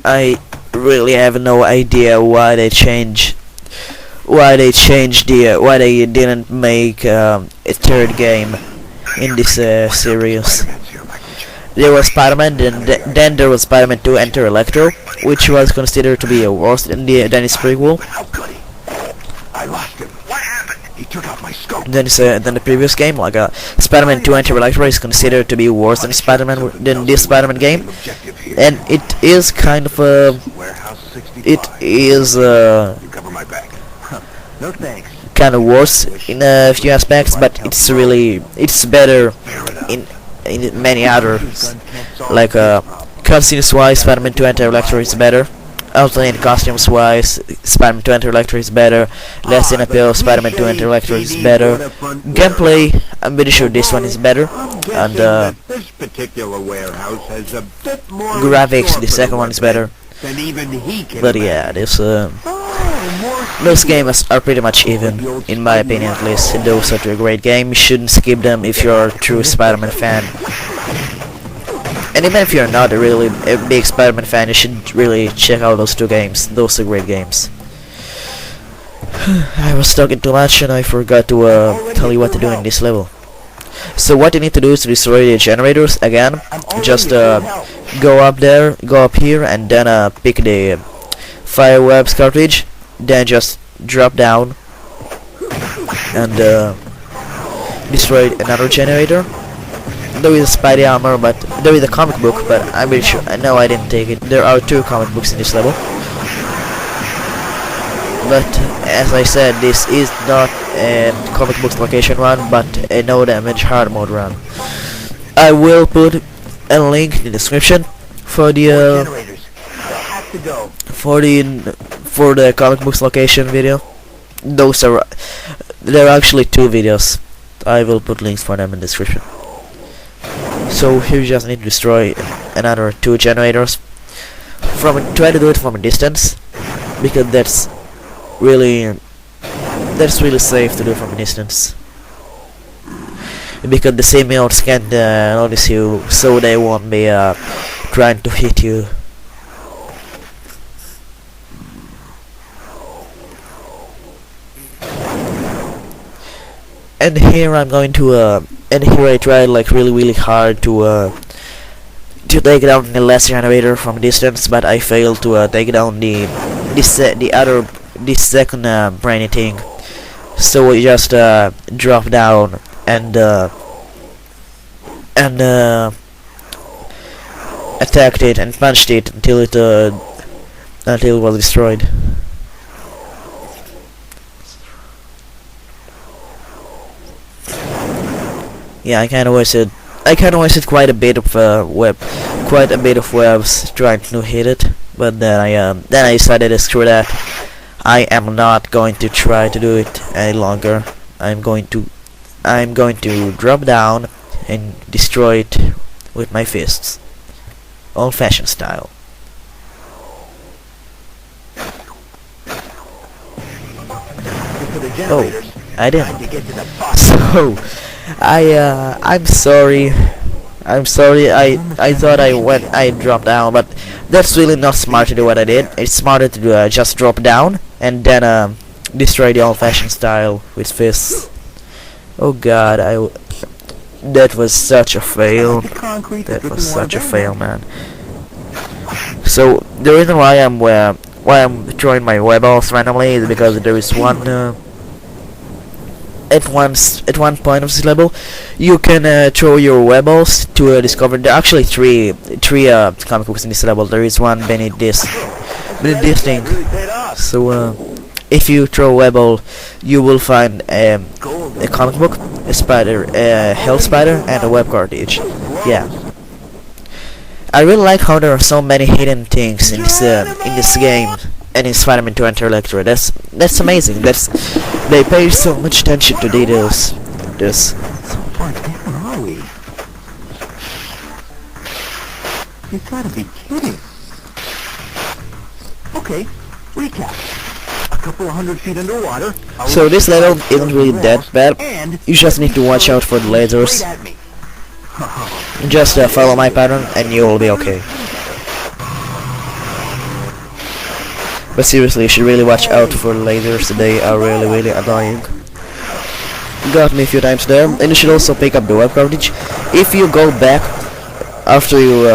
A: I really have no idea why they didn't make a third game in this series. There was Spider-Man, then there was Spider-Man 2 Enter Electro, which was considered to be worse than its prequel.
D: How could he? I lost him. What happened? He took out my scope.
A: Then the previous game, like Spider-Man 2 Enter Electro, is considered to be worse than this Spider-Man game, and it is kind of
D: Warehouse 65.
A: it is
D: You cover my back.
B: No thanks.
A: kind of worse in a few aspects, but it's better in many others. Like cutscenes wise, Spider-Man 2 Enter Electro is better. Also in costumes wise, Spider-Man 2 Enter Electro is better. Less in appeal, Spider-Man 2 Enter Electro is better. Gameplay, I'm pretty sure this one is better. And
D: This particular warehouse has a bit more
A: graphics, the second one is better.
D: than even he can
A: But yeah, those games are pretty much even, in my opinion at least. Those are a great game. You shouldn't skip them if you're a true Spider-Man fan. And even if you're not a big Spider-Man fan, you should really check out those two games. Those are great games. I was talking too much and I forgot to tell you what to do in this level. So what you need to do is to destroy the generators again. Just go up here, and then pick the Firewebs cartridge. Then just drop down and destroy another generator. There is a Spidey armor, but there is a comic book, but I'm pretty sure. I know I didn't take it. There are 2 comic books in this level. But as I said, this is not a comic books location run, but a no damage hard mode run. I will put a link in the description for the
B: Generators. They have to go.
A: for the comic books location video. There are actually 2 videos. I will put links for them in the description. So here you just need to destroy another 2 generators. Try to do it from a distance, because that's really safe to do from a distance. because the symbiotes can't notice you, so they won't be trying to hit you. And here I'm going to and here I tried like really hard to take down the last generator from a distance, but I failed to take down this second brainy thing. So I just dropped down and attacked it and punched it until it was destroyed. Yeah, I kinda wasted quite a bit of webs trying to hit it, but then I decided, screw that. I am not going to try to do it any longer. I'm going to drop down and destroy it with my fists, old-fashioned style. Oh, I didn't. So I'm sorry. I thought I dropped down, but that's really not smart to do what I did. It's smarter to just drop down and then destroy the old-fashioned style with fists. Oh God, that was such a fail. That was such a fail, man. So the reason why I'm throwing my web balls randomly is because there is one. At one point of this level, you can throw your web balls to discover. There are actually three comic books in this level. There is one beneath this thing. So if you throw a web ball, you will find a comic book, a spider, a hell spider, and a web cartridge. Yeah. I really like how there are so many hidden things in this game and in Spider-Man 2 Enter Electra. That's amazing. They pay so much attention to details.
B: So far down, are we? You gotta be kidding. Okay, recap. A couple of 100 feet underwater.
A: So this level isn't really that bad. You just need to watch out for the lasers. Just follow my pattern and you will be okay. But seriously, you should really watch out for the lasers. They are really annoying. Got me a few times there. And you should also pick up the web cartridge. If you go back after you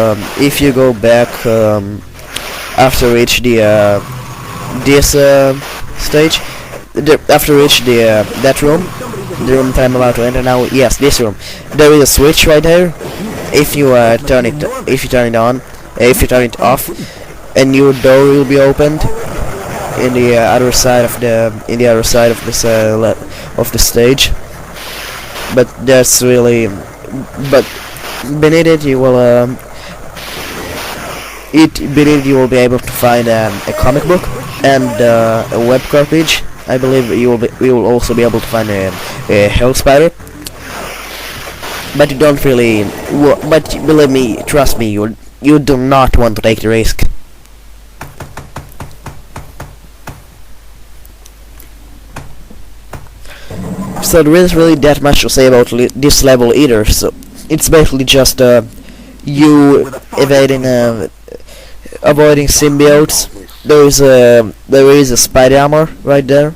A: after reach the this stage, after reach that room, the room that I'm about to enter now. Yes, this room. There is a switch right there. If you turn it on, if you turn it off, a new door will be opened in the other side of the this of the stage. But that's really, but beneath it you will you will be able to find a comic book and a web cartridge. I believe you will also be able to find a hell spider. But you don't really, but believe me, trust me, you do not want to take the risk. So there isn't really that much to say about this level either. So it's basically just you avoiding symbiotes. There is a Spidey armor right there.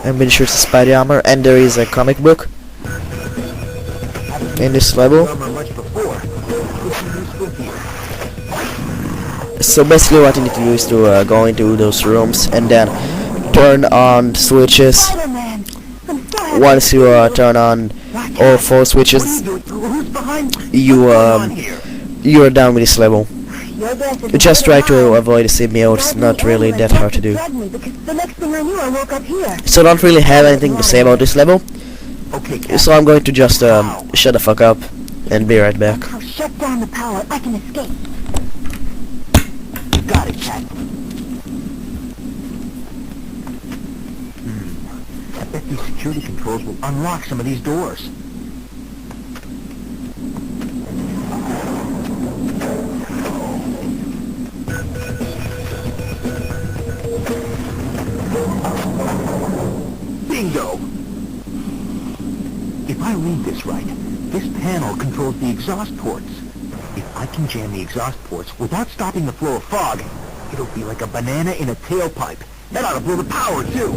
A: I'm pretty sure it's a Spidey armor, and there is a comic book in this level. So basically what you need to do is to go into those rooms and then turn on switches. Once you turn on all 4 switches, you are done with this level. You just try to avoid the symbiotes. Not really that hard to do. So I don't really have anything to say about this level. So I'm going to just shut the fuck up and be right back.
C: Shut down the power. I can escape.
B: Got it, Cat. I bet these security controls will unlock some of these doors. Bingo! read this right. This panel controls the exhaust ports. If I can jam the exhaust ports without stopping the flow of fog, it'll be like a banana in a tailpipe. That ought to blow the power, too.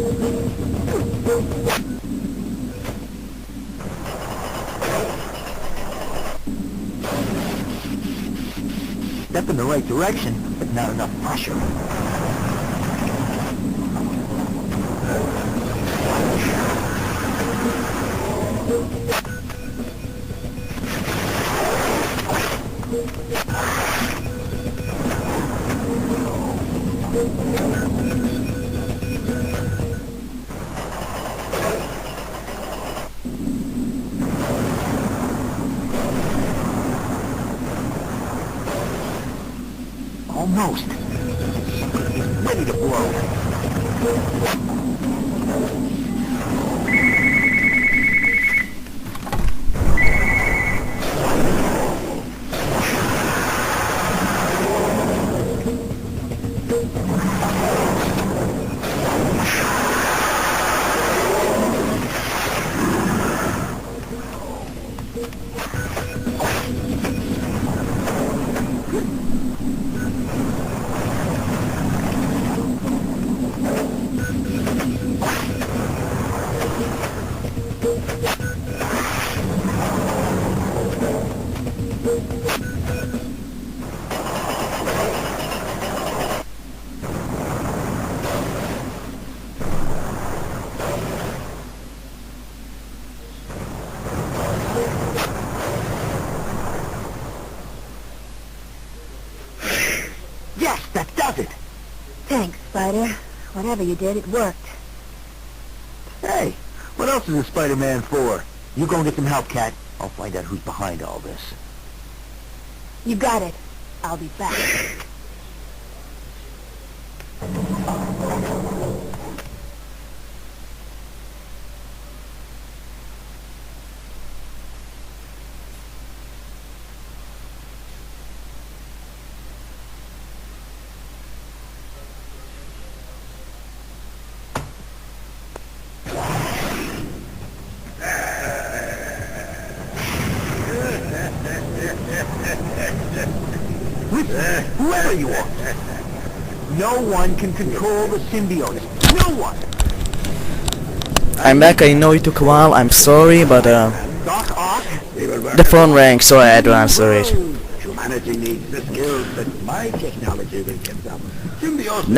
B: Step in the right direction, but not enough pressure. Almost. It's ready to blow. Yes, that does it!
C: Thanks, Spider. Whatever you did, it worked.
B: Hey, what else is a Spider-Man for? You go and get some help, Cat. I'll find out who's behind all this.
C: You got it. I'll be back.
B: Whoever you are, no one can control the symbiote. No one!
A: I'm back. I know it took a while. I'm sorry, but
B: Doc Ock?
A: the phone rang, so I had to answer it.
D: Humanity needs the skills that my technology will give them. Symbiosis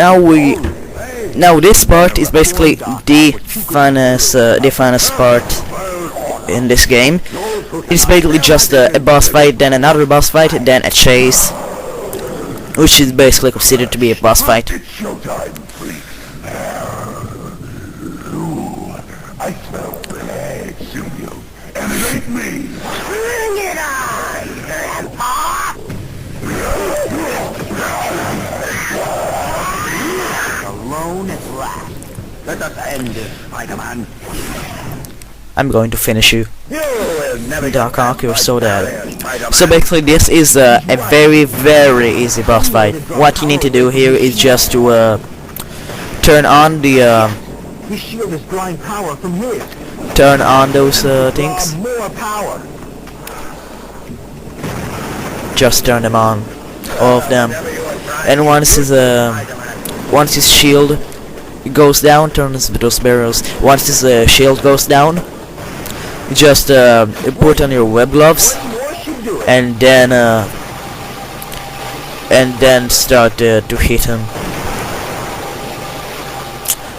A: Now this part is basically the funnest part in this game. It's basically just a boss fight, then another boss fight, then a chase, which is basically considered to be a boss fight.
D: It's showtime, freaks. Ooh, I smell bad symbiote, and it ain't me.
B: Bring it on, Grandpa! Alone at last. Let us end this, Spider-Man.
A: I'm going to finish you.
D: You will never
A: Doc Ock, you're so dead.
D: Spider-Man.
A: So basically this is a very, very easy boss fight. What you need to do here is just to turn on the
B: His shield is drawing power from his.
A: turn on those things.
B: More power.
A: Just turn them on, all of them. And once his shield goes down, turns those barrels. Once his shield goes down, just put on your web gloves, and then start to hit him.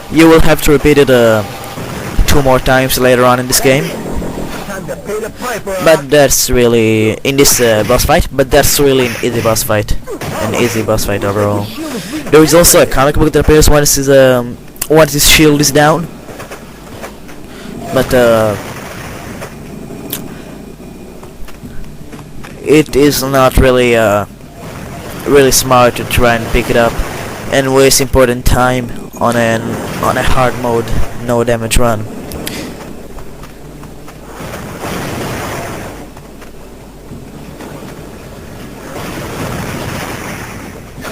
A: You will have to repeat it 2 more times later on in this game. But that's really in this boss fight. But that's really an easy boss fight, overall. There is also a comic book that appears once his shield is down. But it is not really really smart to try and pick it up and waste important time on a hard mode, no damage run.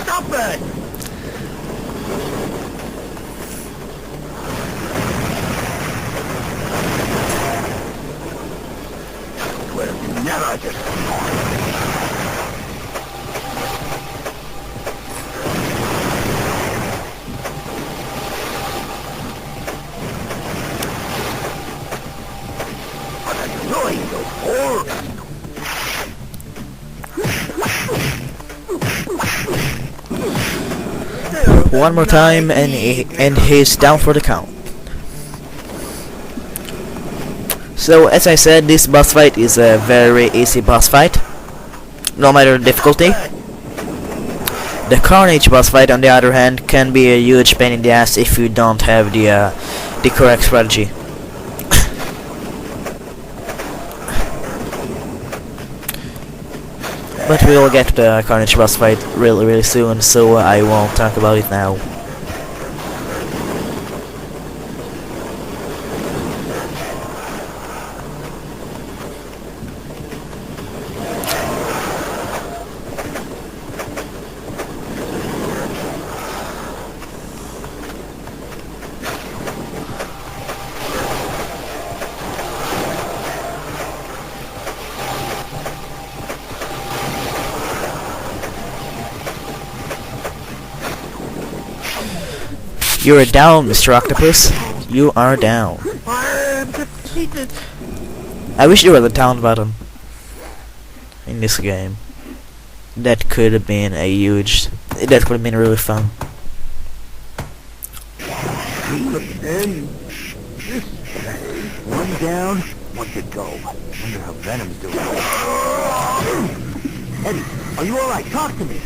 B: Stop it! will never disappoint. What are you doing, you fool?
A: One more time, and he's down for the count. So, as I said, this boss fight is a very easy boss fight, no matter the difficulty. The Carnage boss fight, on the other hand, can be a huge pain in the ass if you don't have the correct strategy. But we will get to the Carnage boss fight really soon, so I won't talk about it now. You're down, Mr. Octopus. You are down.
B: I'm defeated.
A: I wish there was a down button in this game. That could have been a huge... That could have been really fun.
B: Then this way. One down, one to go. Wonder how Venom's doing. Eddie, are you alright? Talk to me.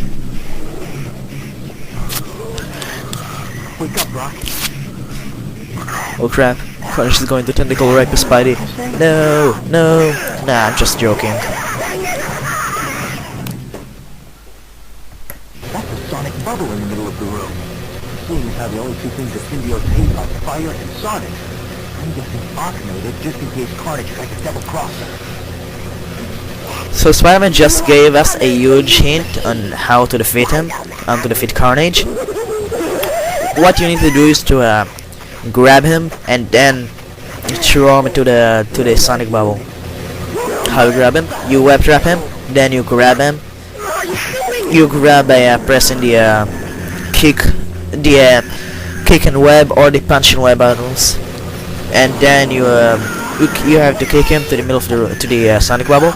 B: Wake up, Brock.
A: Oh crap. Carnage is going to tentacle rape Spidey. No, no. Nah, I'm just joking.
B: That's a sonic bubble in the middle of the room. Seeing as how the only two things that symbiotes hate are fire and Sonic, I'm guessing Ock made it just in case Carnage tried to double cross him.
A: So Spider-Man just gave us a huge hint on how to defeat him, to defeat Carnage. What you need to do is to grab him and then throw him into the sonic bubble. How you grab him? You web trap him, then you grab him. You grab by pressing the kick and web or the punch and web buttons, and then you have to kick him to the middle of the sonic bubble.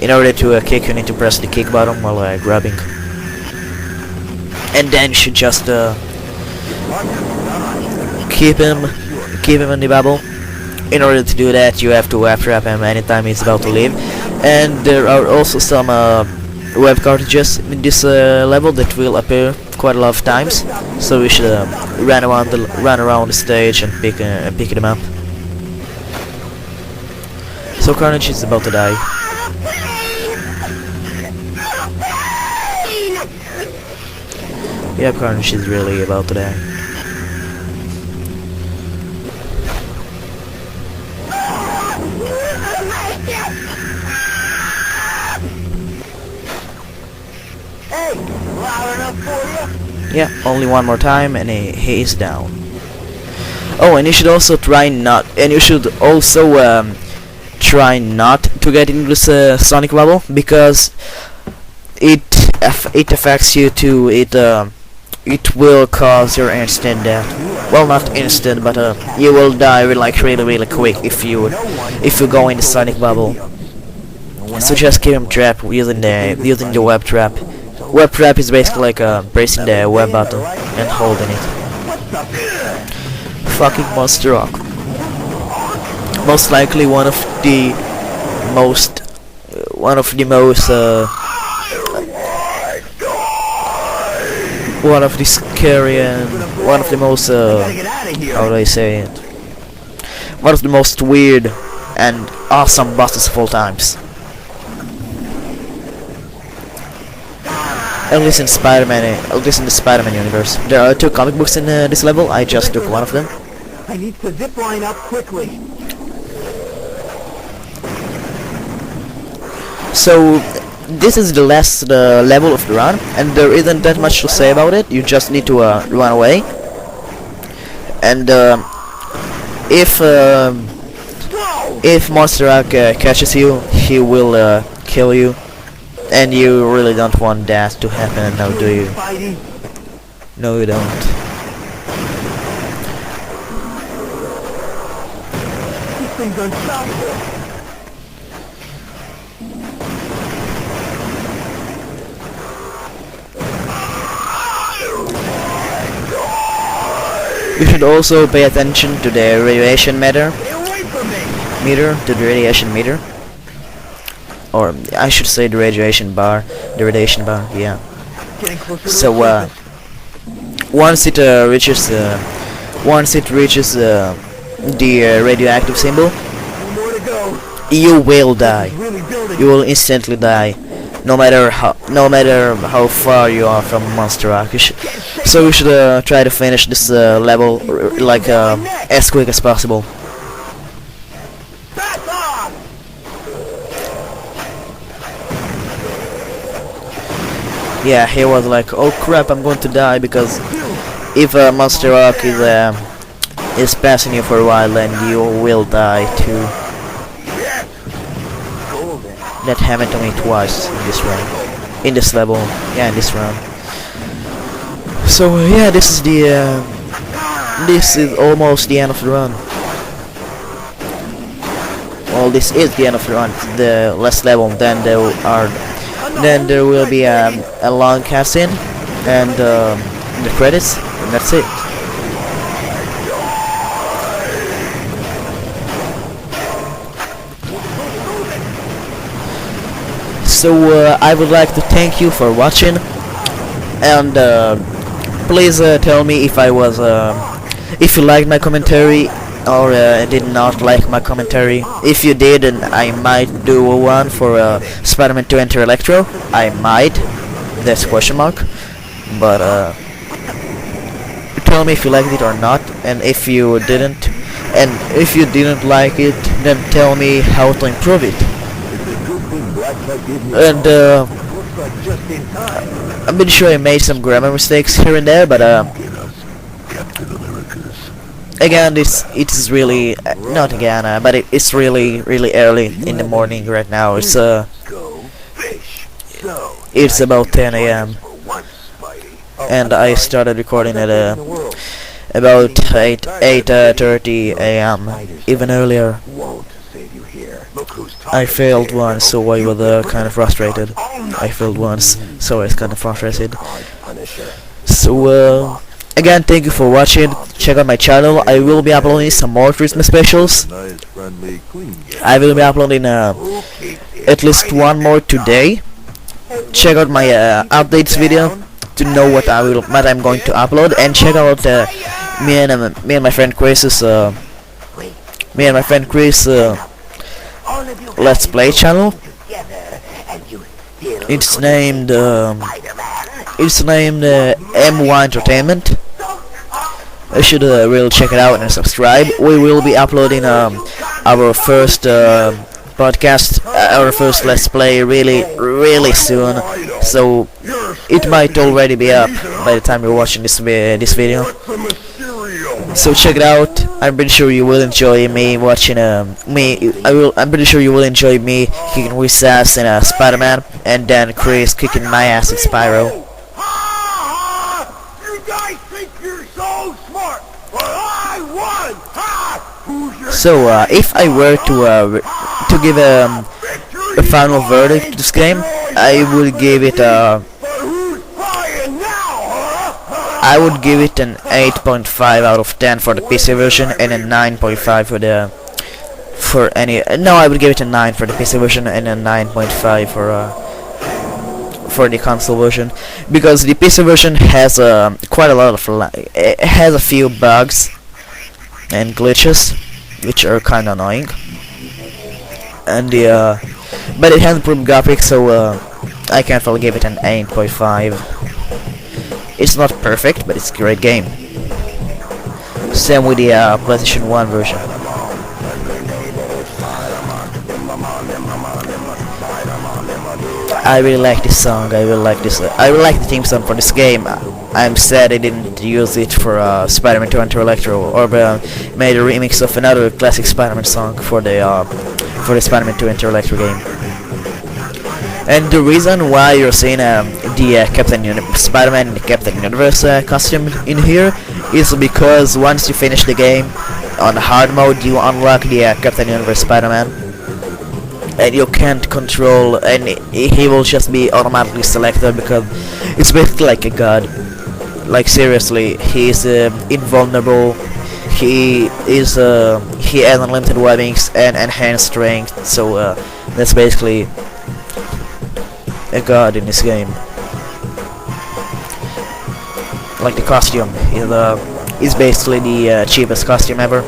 A: In order to kick, you need to press the kick button while grabbing. And then you should just keep him in the bubble. In order to do that, you have to web trap him anytime he's about to leave. And there are also some web cartridges in this level that will appear quite a lot of times. So we should run around the stage and pick them up. So Carnage is about to die. Yeah, Carnage is really about to die.
B: Hey, loud enough for you?
A: Yeah, only one more time and he is down. Oh, and you should also try not to get into this sonic bubble, because it affects you too. It will cause your instant death. Well, not instant, but you will die really quick if you go in the sonic bubble. So just keep him trapped using the web trap. Web trap is basically like pressing the web button and holding it. Fucking Monster-Ock. Most likely one of the most one of the scary and one of the most how do I say it? One of the most weird and awesome bosses of all times. At least in the Spider-Man universe. There are 2 comic books in this level. I just took one of them.
B: I need to zip line up quickly.
A: So this is the last level of the run, and there isn't that much to say about it. You just need to run away, and if if Monster-Ock catches you, he will kill you, and you really don't want that to happen now, do you?
B: Spidey.
A: No, you don't.
B: This thing's unstoppable.
A: You should also pay attention to the radiation meter.
B: Stay away from me.
A: To the radiation meter, or I should say the radiation bar. The radiation bar, yeah.
B: Getting closer to
A: So
B: the surface.
A: once it reaches the radioactive symbol,
B: One more to go.
A: you will die.
B: It's really building.
A: You will instantly die, no matter how far you are from Monster-Ock. So you should try to finish this level like as quick as possible.
B: Back off.
A: Yeah, he was like, oh crap, I'm going to die, because if Monster-Ock is passing you for a while, then you will die too.
B: Golden.
A: That happened to me twice in this round. In this level, yeah, in this round. So yeah, this is almost the end of the run. Well, this is the end of the run. The last level, then there will be a long cutscene and the credits, and that's it. So I would like to thank you for watching, and please tell me if if you liked my commentary or did not like my commentary. If you did, then I might do one for Spider-Man 2 Enter Electro. I might. That's a question mark. But tell me if you liked it or not, and if you didn't, like it, then tell me how to improve it. And
B: Just in time.
A: I'm pretty sure I made some grammar mistakes here and there, but again, it's really not again, but it's really early in the morning right now. It's
B: Go fish. So.
A: it's about 10 a.m.
B: For once, Spidey.
A: and I started recording at about 8:30 a.m. even earlier.
B: Won't save you here. Look who's
A: I failed once, so I was kind of frustrated. I failed once, so I was kind of frustrated.
B: Punisher.
A: So again, thank you for watching. Check out my channel. I will be uploading some more Christmas specials.
D: Nice, friendly, clean guy.
A: I will be uploading at least one more today. Check out my updates video to know what I'm going to upload, and check out me and my friend Chris's
B: All of you
A: Let's Play channel.
B: together, and you still
A: It's named
B: Spider-Man.
A: M1 Entertainment. You should really check it out and subscribe. We will be uploading our first podcast, our first Let's Play really soon. So it might already be up by the time you're watching this video. So check it out. I'm pretty sure you will enjoy me watching I'm pretty sure you will enjoy me kicking Whis' ass in Spider-Man, and then Chris kicking my ass in Spyro.
B: You guys think you're so smart, but I won! Who's your
A: So if I were to give a final verdict to this game, I would give it
B: But who's buying now,
A: I would give it an 8.5 out of 10 for the PC version, and a 9.5 I would give it a 9 for the PC version and a 9.5 for the console version, because the PC version has quite a lot of it has a few bugs and glitches which are kind of annoying, and but it has improved graphics, so I can't really give it an 8.5. It's not perfect, but it's a great game. Same with the PlayStation 1 version. I really like this song. I really like the theme song for this game. I'm sad I didn't use it for Spider-Man 2 Enter Electro, or made a remix of another classic Spider-Man song for the Spider-Man 2 Enter Electro game. And the reason why you're seeing the Spider-Man in the Captain Universe costume in here is because once you finish the game on hard mode, you unlock the Captain Universe Spider-Man, and you can't control, and he will just be automatically selected because it's basically like a god. Like seriously, he's invulnerable. He has unlimited webbings and enhanced strength. So that's basically a god in this game. Like the costume is basically the cheapest costume ever.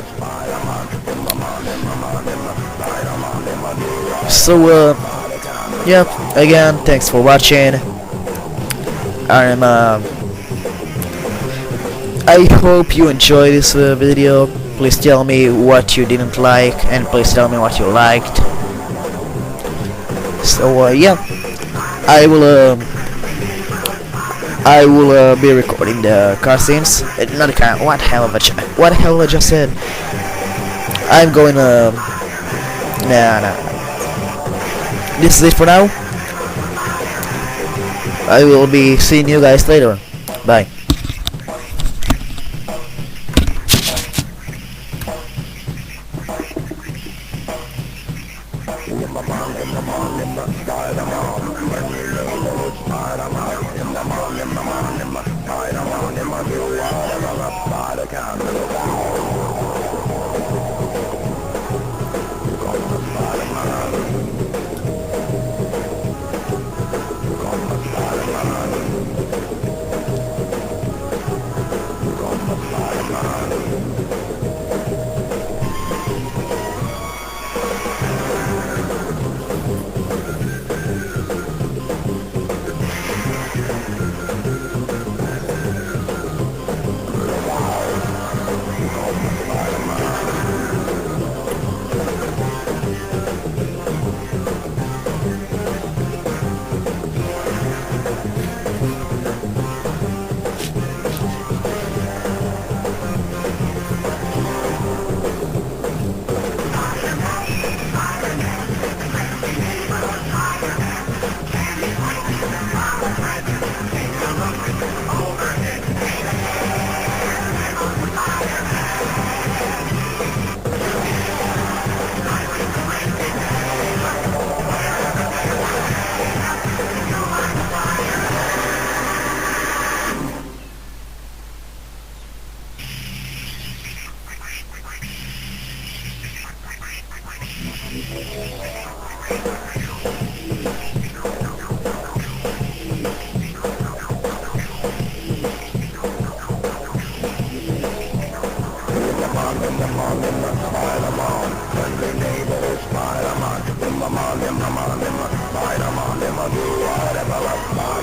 A: So yeah, again, thanks for watching. I hope you enjoyed this video. Please tell me what you didn't like, and please tell me what you liked. So yeah, I will be recording the cutscenes. Not the car. What the hell I just said? I'm going to. Nah. This is it for now. I will be seeing you guys later. Bye.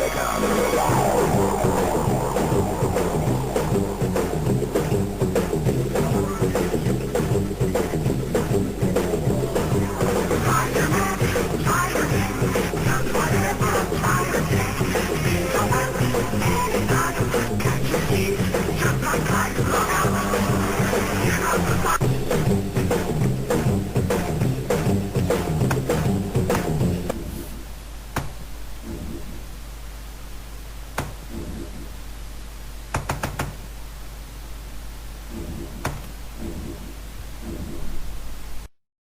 D: Spider-Man,